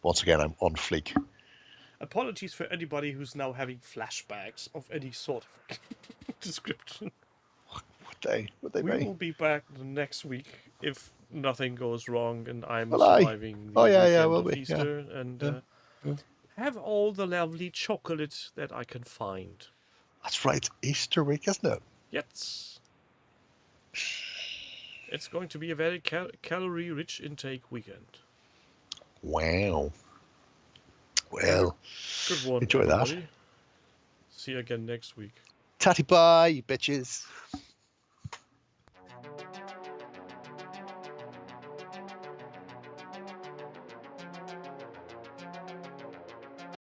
Once again, I'm on fleek. Apologies for anybody who's now having flashbacks of any sort of description. Would they We be? will be back the next week if nothing goes wrong and I'm Will I? surviving the Oh, yeah, weekend will of be, yeah. Easter and have all the lovely chocolate that I can find. That's right. Easter week, isn't it? Yes. It's going to be a very calorie-rich intake weekend. Wow. Well, Good one, enjoy everybody. that. See you again next week. Tatty bye, you bitches.